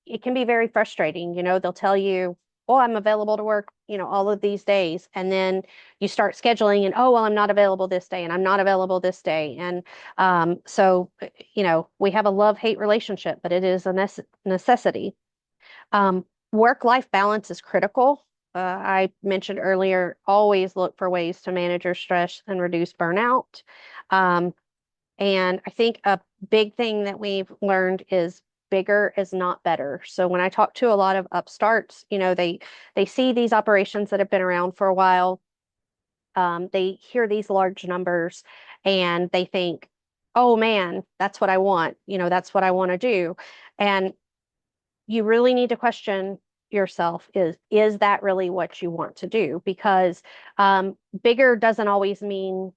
it can be very frustrating. They'll tell you, oh, I'm available to work, all of these days. And then you start scheduling and, oh, well, I'm not available this day and I'm not available this day. And we have a love-hate relationship, but it is a necessity. Work-life balance is critical. I mentioned earlier, always look for ways to manage your stress and reduce burnout. Um, and I think a big thing that we've learned is bigger is not better. So when I talk to a lot of upstarts, they see these operations that have been around for a while. They hear these large numbers and they think, oh man, that's what I want. That's what I want to do. And you really need to question yourself, is that really what you want to do? Because bigger doesn't always mean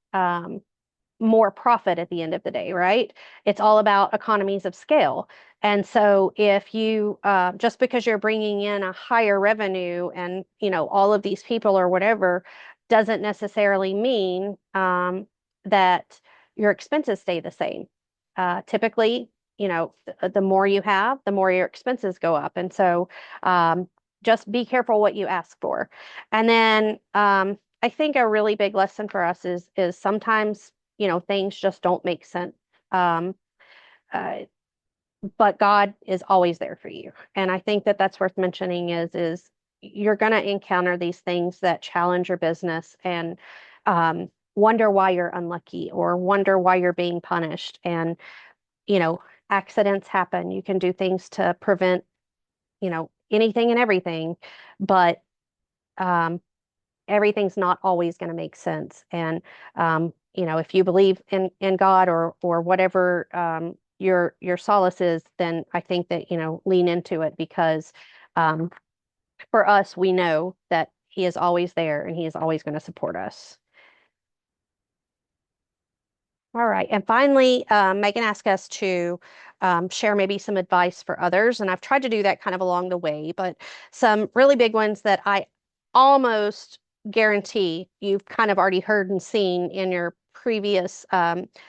more profit at the end of the day, right? It's all about economies of scale. And so if you just because you're bringing in a higher revenue and all of these people or whatever doesn't necessarily mean that your expenses stay the same. Typically, the more you have, the more your expenses go up. And so just be careful what you ask for. And then I think a really big lesson for us is sometimes things just don't make sense. Um, uh, but God is always there for you. And I think that that's worth mentioning is you're going to encounter these things that challenge your business and wonder why you're unlucky or wonder why you're being punished. And, accidents happen. You can do things to prevent, anything and everything, but um, everything's not always going to make sense. And if you believe in God or whatever your solace is, then I think that lean into it because for us, we know that He is always there and He is always going to support us. All right, and finally, Megan asked us to share maybe some advice for others. And I've tried to do that kind of along the way, but some really big ones that I almost guarantee you've kind of already heard and seen in your previous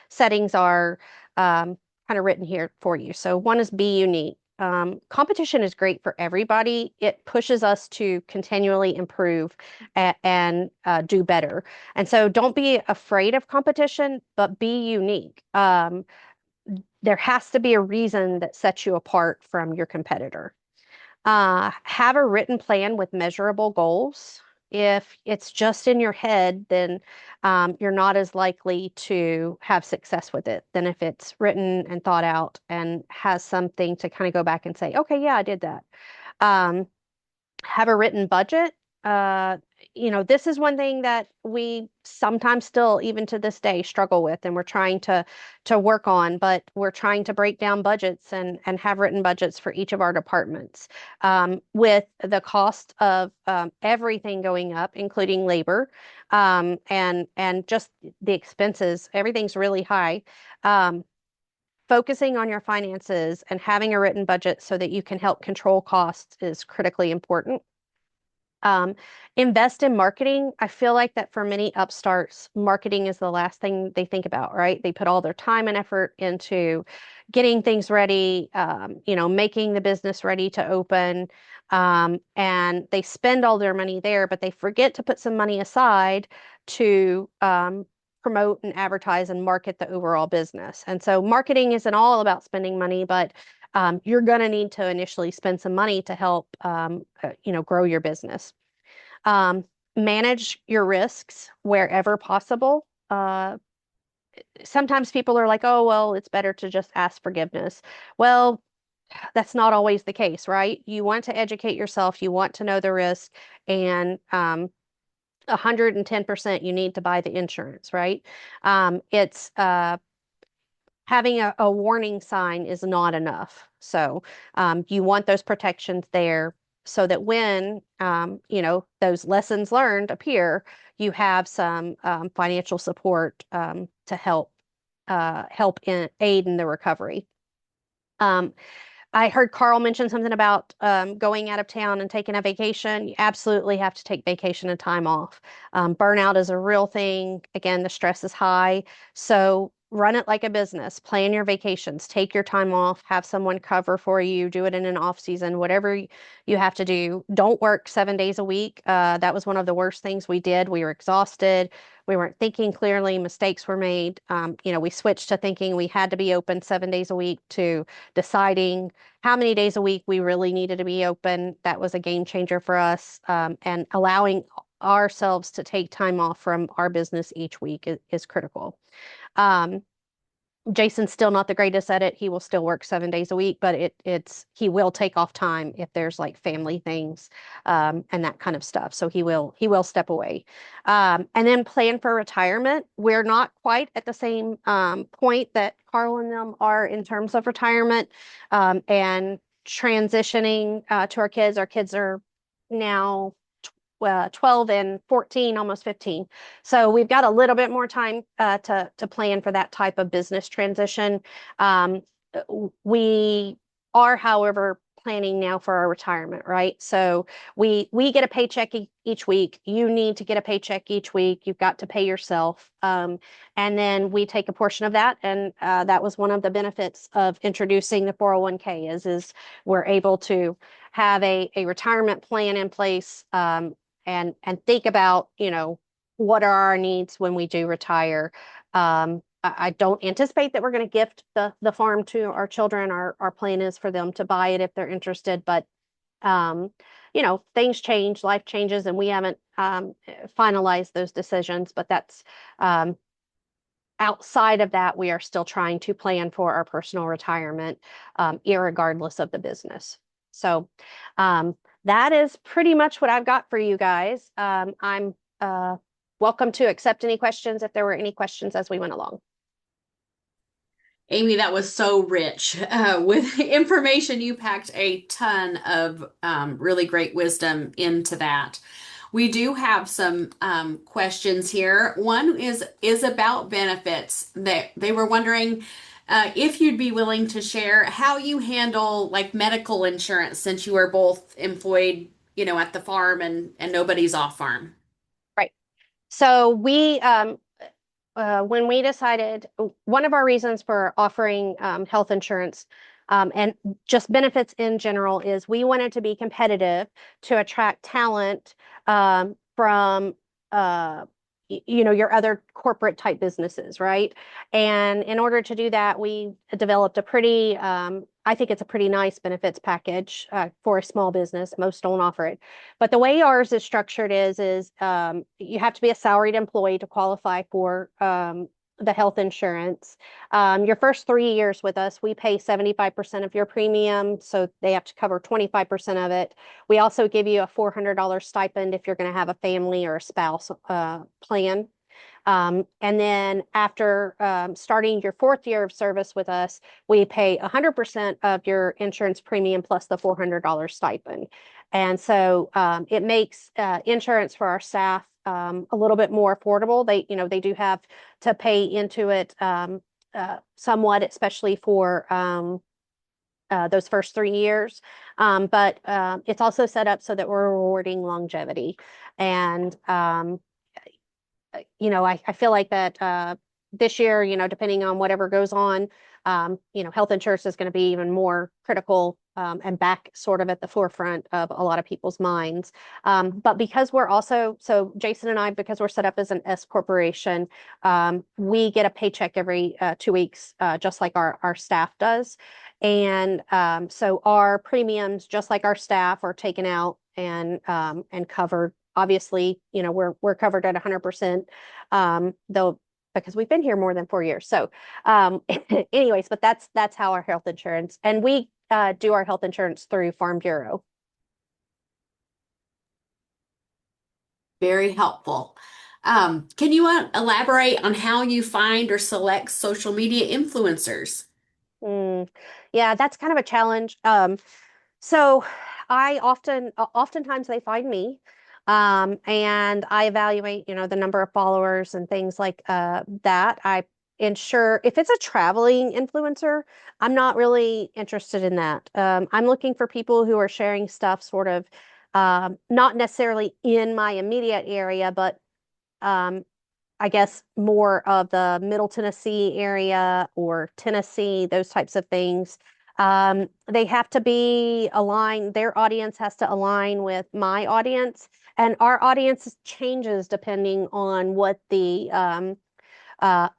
settings are kind of written here for you. So one is be unique. Competition is great for everybody. It pushes us to continually improve and do better. And so don't be afraid of competition, but be unique. There has to be a reason that sets you apart from your competitor. Have a written plan with measurable goals. If it's just in your head, then you're not as likely to have success with it than if it's written and thought out and has something to kind of go back and say, okay, yeah, I did that. Um, have a written budget. Uh, this is one thing that we sometimes still, even to this day, struggle with, and we're trying to work on. But we're trying to break down budgets and have written budgets for each of our departments. With the cost of everything going up, including labor, and just the expenses, everything's really high. Um, Focusing on your finances and having a written budget so that you can help control costs is critically important. Um, Invest in marketing. I feel like that for many upstarts, marketing is the last thing they think about, right? They put all their time and effort into getting things ready, making the business ready to open. And they spend all their money there, but they forget to put some money aside to promote and advertise and market the overall business. And so marketing isn't all about spending money, but you're going to need to initially spend some money to help, grow your business. Um, Manage your risks wherever possible. Sometimes people are like, oh, well, it's better to just ask forgiveness. Well, that's not always the case, right? You want to educate yourself, you want to know the risk, and 110% you need to buy the insurance, right? It's having a warning sign is not enough. So you want those protections there so that when those lessons learned appear, you have some financial support to help in aid in the recovery. Um, I heard Carl mention something about going out of town and taking a vacation. You absolutely have to take vacation and time off. Burnout is a real thing. Again, the stress is high. So run it like a business. Plan your vacations. Take your time off. Have someone cover for you. Do it in an off season, whatever you have to do. Don't work 7 days a week. That was one of the worst things we did. We were exhausted. We weren't thinking clearly. Mistakes were made. We switched to thinking we had to be open 7 days a week to deciding how many days a week we really needed to be open. That was a game changer for us. And allowing ourselves to take time off from our business each week is critical. Um, Jason's still not the greatest at it. He will still work 7 days a week, but he will take off time if there's like family things and that kind of stuff. So he will step away. And then plan for retirement. We're not quite at the same point that Carl and them are in terms of retirement and transitioning to our kids. Our kids are now 12 and 14, almost 15. So we've got a little bit more time to plan for that type of business transition. Um, we are, however, planning now for our retirement, right? So we get a paycheck each week. You need to get a paycheck each week. You've got to pay yourself. And then we take a portion of that. And that was one of the benefits of introducing the 401k is we're able to have a retirement plan in place and think about, what are our needs when we do retire. I don't anticipate that we're going to gift the farm to our children. Our plan is for them to buy it if they're interested, but um, things change, life changes, and we haven't finalized those decisions. But that's outside of that, we are still trying to plan for our personal retirement, irregardless of the business. So that is pretty much what I've got for you guys. I'm welcome to accept any questions if there were any questions as we went along. Amy, that was so rich with information. You packed a ton of really great wisdom into that. We do have some questions here. One is about benefits. They were wondering, if you'd be willing to share how you handle like medical insurance since you are both employed, at the farm and nobody's off farm. Right. So when we decided, one of our reasons for offering health insurance and just benefits in general is we wanted to be competitive to attract talent from your other corporate type businesses, right? And in order to do that, we developed a pretty, I think it's a pretty nice benefits package for a small business. Most don't offer it. But the way ours is structured is you have to be a salaried employee to qualify for the health insurance. Your first 3 years with us, we pay 75% of your premium, so they have to cover 25% of it. We also give you a $400 stipend if you're going to have a family or a spouse plan. And then after starting your 4th year of service with us, we pay 100% of your insurance premium plus the $400 stipend. And so it makes insurance for our staff a little bit more affordable. They do have to pay into it somewhat, especially for those first 3 years. But it's also set up so that we're rewarding longevity. And I feel like that this year, depending on whatever goes on, health insurance is going to be even more critical and back sort of at the forefront of a lot of people's minds. But because so Jason and I, because we're set up as an S corporation, we get a paycheck every 2 weeks, just like our staff does. And so our premiums, just like our staff, are taken out and covered. Obviously, we're covered at 100%, though, because we've been here more than 4 years. So, anyways, but that's how our health insurance, and we do our health insurance through Farm Bureau. Very helpful. Can you elaborate on how you find or select social media influencers? Yeah, that's kind of a challenge. So oftentimes they find me, and I evaluate, the number of followers and things like that. I ensure if it's a traveling influencer, I'm not really interested in that. I'm looking for people who are sharing stuff sort of not necessarily in my immediate area, but um, I guess more of the Middle Tennessee area or Tennessee, those types of things. They have to be aligned, their audience has to align with my audience, and our audience changes depending on what the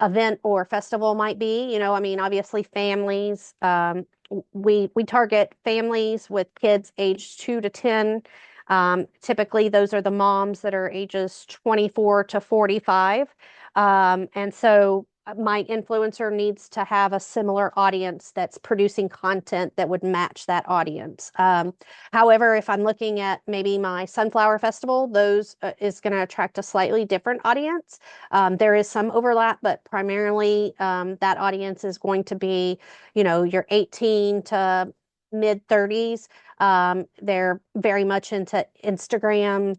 event or festival might be. I mean, obviously families. We target families with kids aged 2 to 10. Typically, those are the moms that are ages 24 to 45. And so my influencer needs to have a similar audience that's producing content that would match that audience. However, if I'm looking at maybe my sunflower festival, those is going to attract a slightly different audience. There is some overlap, but primarily that audience is going to be, your 18 to mid 30s. They're very much into Instagram,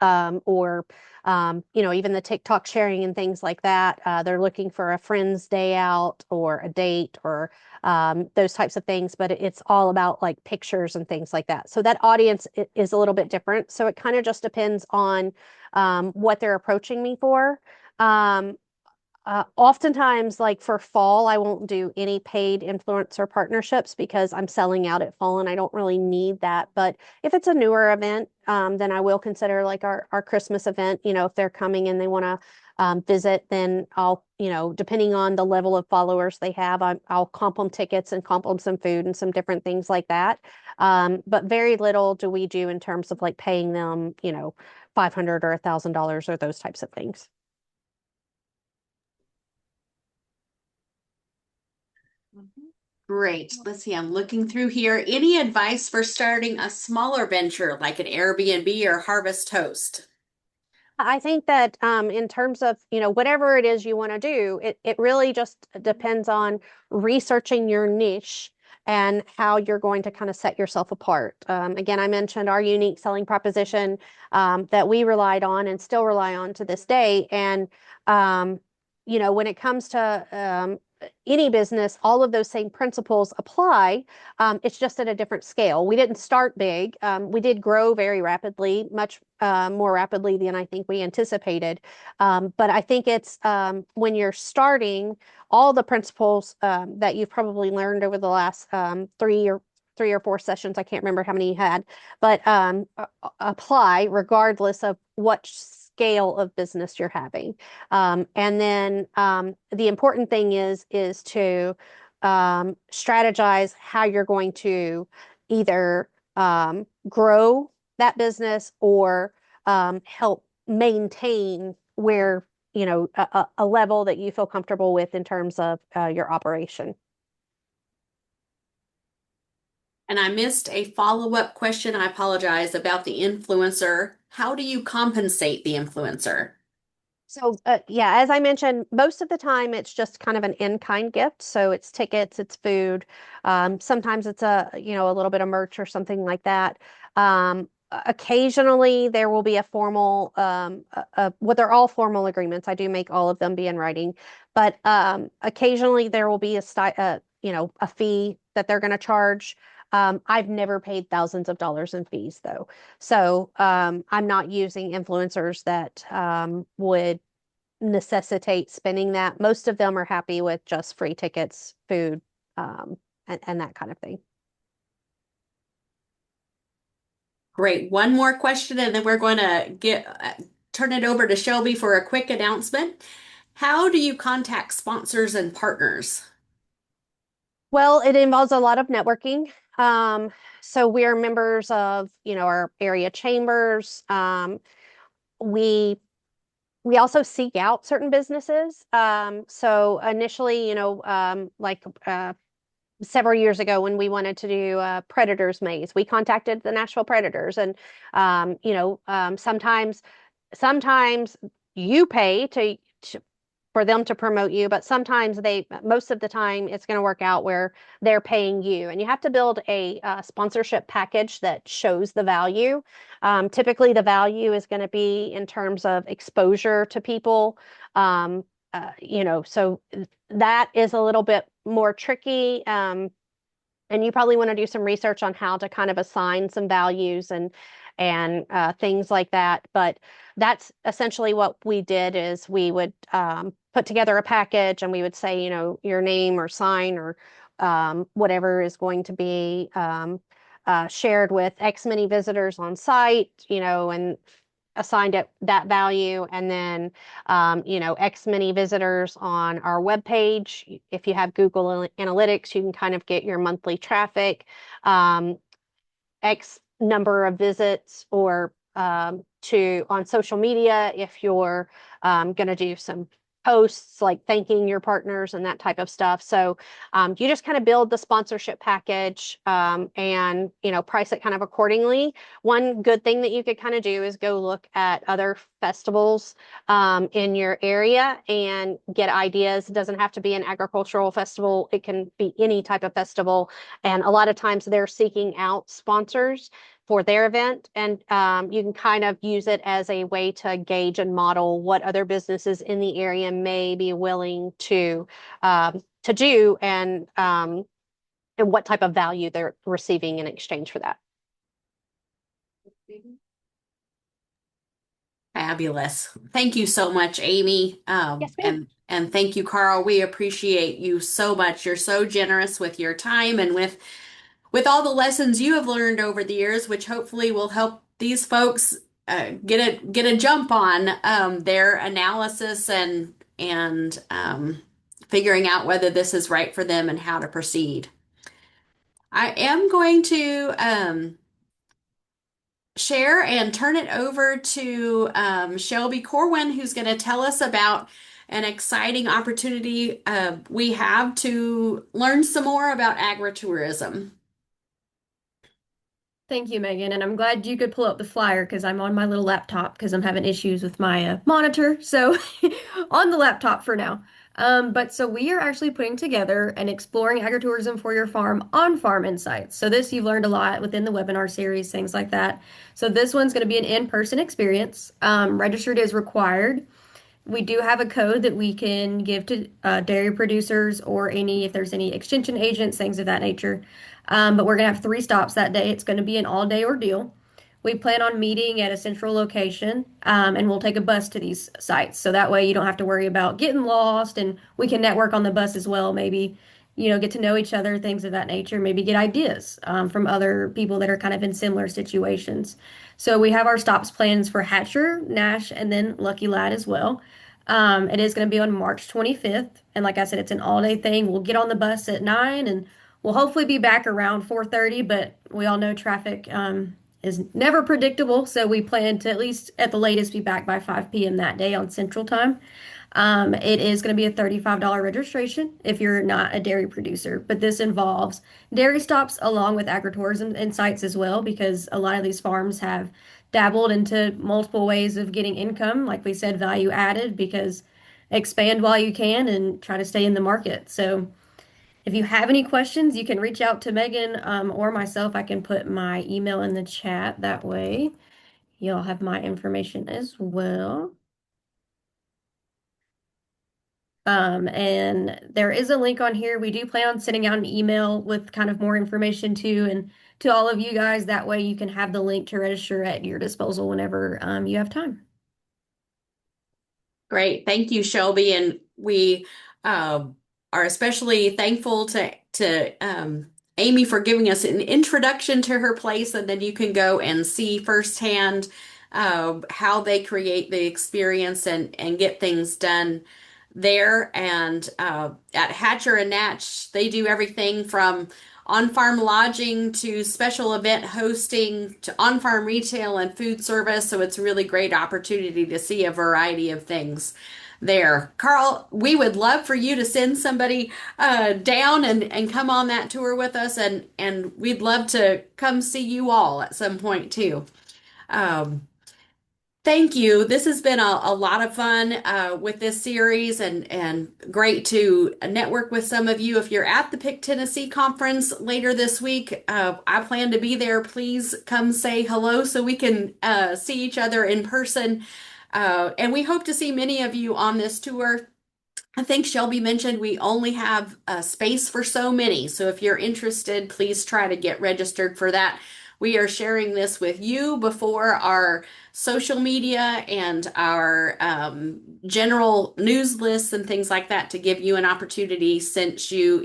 or even the TikTok sharing and things like that. They're looking for a friend's day out or a date or those types of things, but it's all about like pictures and things like that. So that audience is a little bit different. So it kind of just depends on what they're approaching me for. Um, Oftentimes, like for fall, I won't do any paid influencer partnerships because I'm selling out at fall and I don't really need that. But if it's a newer event, then I will consider like our Christmas event. If they're coming and they want to visit, then I'll, depending on the level of followers they have, I'll comp them tickets and comp them some food and some different things like that. But very little do we do in terms of like paying them, $500 or $1,000 or those types of things. Great. Let's see. I'm looking through here. Any advice for starting a smaller venture like an Airbnb or Harvest Host? I think that in terms of, whatever it is you want to do, it really just depends on researching your niche and how you're going to kind of set yourself apart. Again, I mentioned our unique selling proposition that we relied on and still rely on to this day. And, when it comes to any business, all of those same principles apply. It's just at a different scale. We didn't start big. We did grow very rapidly, much more rapidly than I think we anticipated. But I think it's when you're starting, all the principles that you've probably learned over the last three or four sessions, I can't remember how many you had, but apply regardless of what scale of business you're having. And then the important thing is to strategize how you're going to either grow that business or help maintain where, you know, a level that you feel comfortable with in terms of your operation. And I missed a follow-up question. I apologize about the influencer. How do you compensate the influencer? So, yeah, as I mentioned, most of the time it's just kind of an in-kind gift. So it's tickets, it's food. Sometimes it's a little bit of merch or something like that. Occasionally there will be a formal, well, they're all formal agreements. I do make all of them be in writing, but occasionally there will be a fee that they're going to charge. I've never paid thousands of dollars in fees though. So I'm not using influencers that would necessitate spending that. Most of them are happy with just free tickets, food, and that kind of thing. Great. One more question, and then we're going to turn it over to Shelby for a quick announcement. How do you contact sponsors and partners? Well, it involves a lot of networking. So we are members of, our area chambers. We we also seek out certain businesses. So initially, like several years ago when we wanted to do predators maize, we contacted the Nashville Predators, and sometimes you pay for them to promote you, but most of the time it's going to work out where they're paying you, and you have to build a sponsorship package that shows the value. Typically the value is going to be in terms of exposure to people. So that is a little bit more tricky. And you probably want to do some research on how to kind of assign some values and things like that. But that's essentially what we did is we would put together a package, and we would say, your name or sign or whatever is going to be shared with X many visitors on site, and assigned at that value, and then X many visitors on our webpage. If you have Google Analytics, you can kind of get your monthly traffic, X number of visits, or to on social media if you're going to do some posts like thanking your partners and that type of stuff. So you just kind of build the sponsorship package, and price it kind of accordingly. One good thing that you could kind of do is go look at other festivals in your area and get ideas. It doesn't have to be an agricultural festival. It can be any type of festival. And a lot of times they're seeking out sponsors for their event, and you can kind of use it as a way to gauge and model what other businesses in the area may be willing to do, and what type of value they're receiving in exchange for that. Fabulous. Thank you so much, Amy. Yes, ma'am. And thank you, Carl. We appreciate you so much. You're so generous with your time and with all the lessons you have learned over the years, which hopefully will help these folks get a jump on their analysis and figuring out whether this is right for them and how to proceed. I am going to share and turn it over to Shelby Corwin, who's going to tell us about an exciting opportunity we have to learn some more about agritourism. Thank you, Megan. And I'm glad you could pull up the flyer because I'm on my little laptop because I'm having issues with my monitor. So on the laptop for now. But so we are actually putting together an Exploring Agritourism for Your Farm on-farm insights. So this you've learned a lot within the webinar series, things like that. So this one's going to be an in-person experience. Registered is required. We do have a code that we can give to dairy producers or if there's any extension agents, things of that nature. But we're going to have 3 stops that day. It's going to be an all-day ordeal. We plan on meeting at a central location, and we'll take a bus to these sites. So that way you don't have to worry about getting lost, and we can network on the bus as well. Maybe, get to know each other, things of that nature. Maybe get ideas from other people that are kind of in similar situations. So we have our stops plans for Hatcher, Nash, and then Lucky Lad as well. It is going to be on March 25th. And like I said, it's an all-day thing. We'll get on the bus at 9 and we'll hopefully be back around 4:30, but we all know traffic is never predictable. So we plan to at least at the latest be back by 5 p.m. that day on Central Time. It is going to be a $35 registration if you're not a dairy producer, but this involves dairy stops along with agritourism insights as well, because a lot of these farms have dabbled into multiple ways of getting income, like we said, value added, because expand while you can and try to stay in the market. So if you have any questions, you can reach out to Megan or myself. I can put my email in the chat. That way, you'll have my information as well. And there is a link on here. We do plan on sending out an email with kind of more information too, and to all of you guys. That way you can have the link to register at your disposal whenever you have time. Great. Thank you, Shelby. And we are especially thankful to Amy for giving us an introduction to her place, and then you can go and see firsthand how they create the experience and get things done there. And at Hatcher and Natch, they do everything from on-farm lodging to special event hosting to on-farm retail and food service. So it's a really great opportunity to see a variety of things there. Carl, we would love for you to send somebody down and come on that tour with us, and we'd love to come see you all at some point too. Um, Thank you. This has been a lot of fun with this series, and great to network with some of you. If you're at the Pick Tennessee conference later this week, I plan to be there. Please come say hello so we can see each other in person. And we hope to see many of you on this tour. I think Shelby mentioned we only have space for so many. So if you're interested, please try to get registered for that. We are sharing this with you before our social media and our general news lists and things like that, to give you an opportunity, since you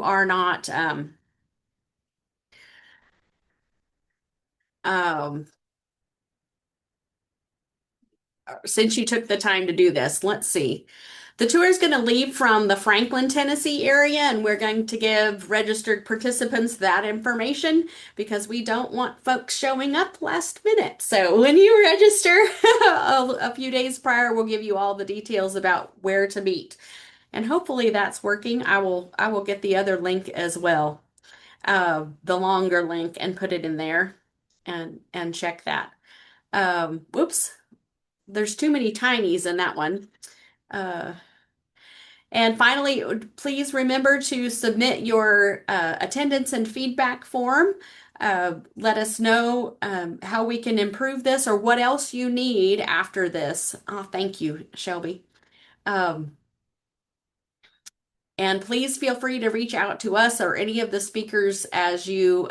are not um, since you took the time to do this. Let's see. The tour is going to leave from the Franklin, Tennessee area, and we're going to give registered participants that information because we don't want folks showing up last minute. So when you register a few days prior, we'll give you all the details about where to meet. And hopefully that's working. I will get the other link as well, the longer link, and put it in there and check that. Whoops. There's too many tinies in that one. Uh, and finally, please remember to submit your attendance and feedback form. Let us know how we can improve this or what else you need after this. Oh, thank you, Shelby. Um, and please feel free to reach out to us or any of the speakers as you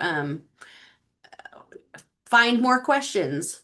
find more questions.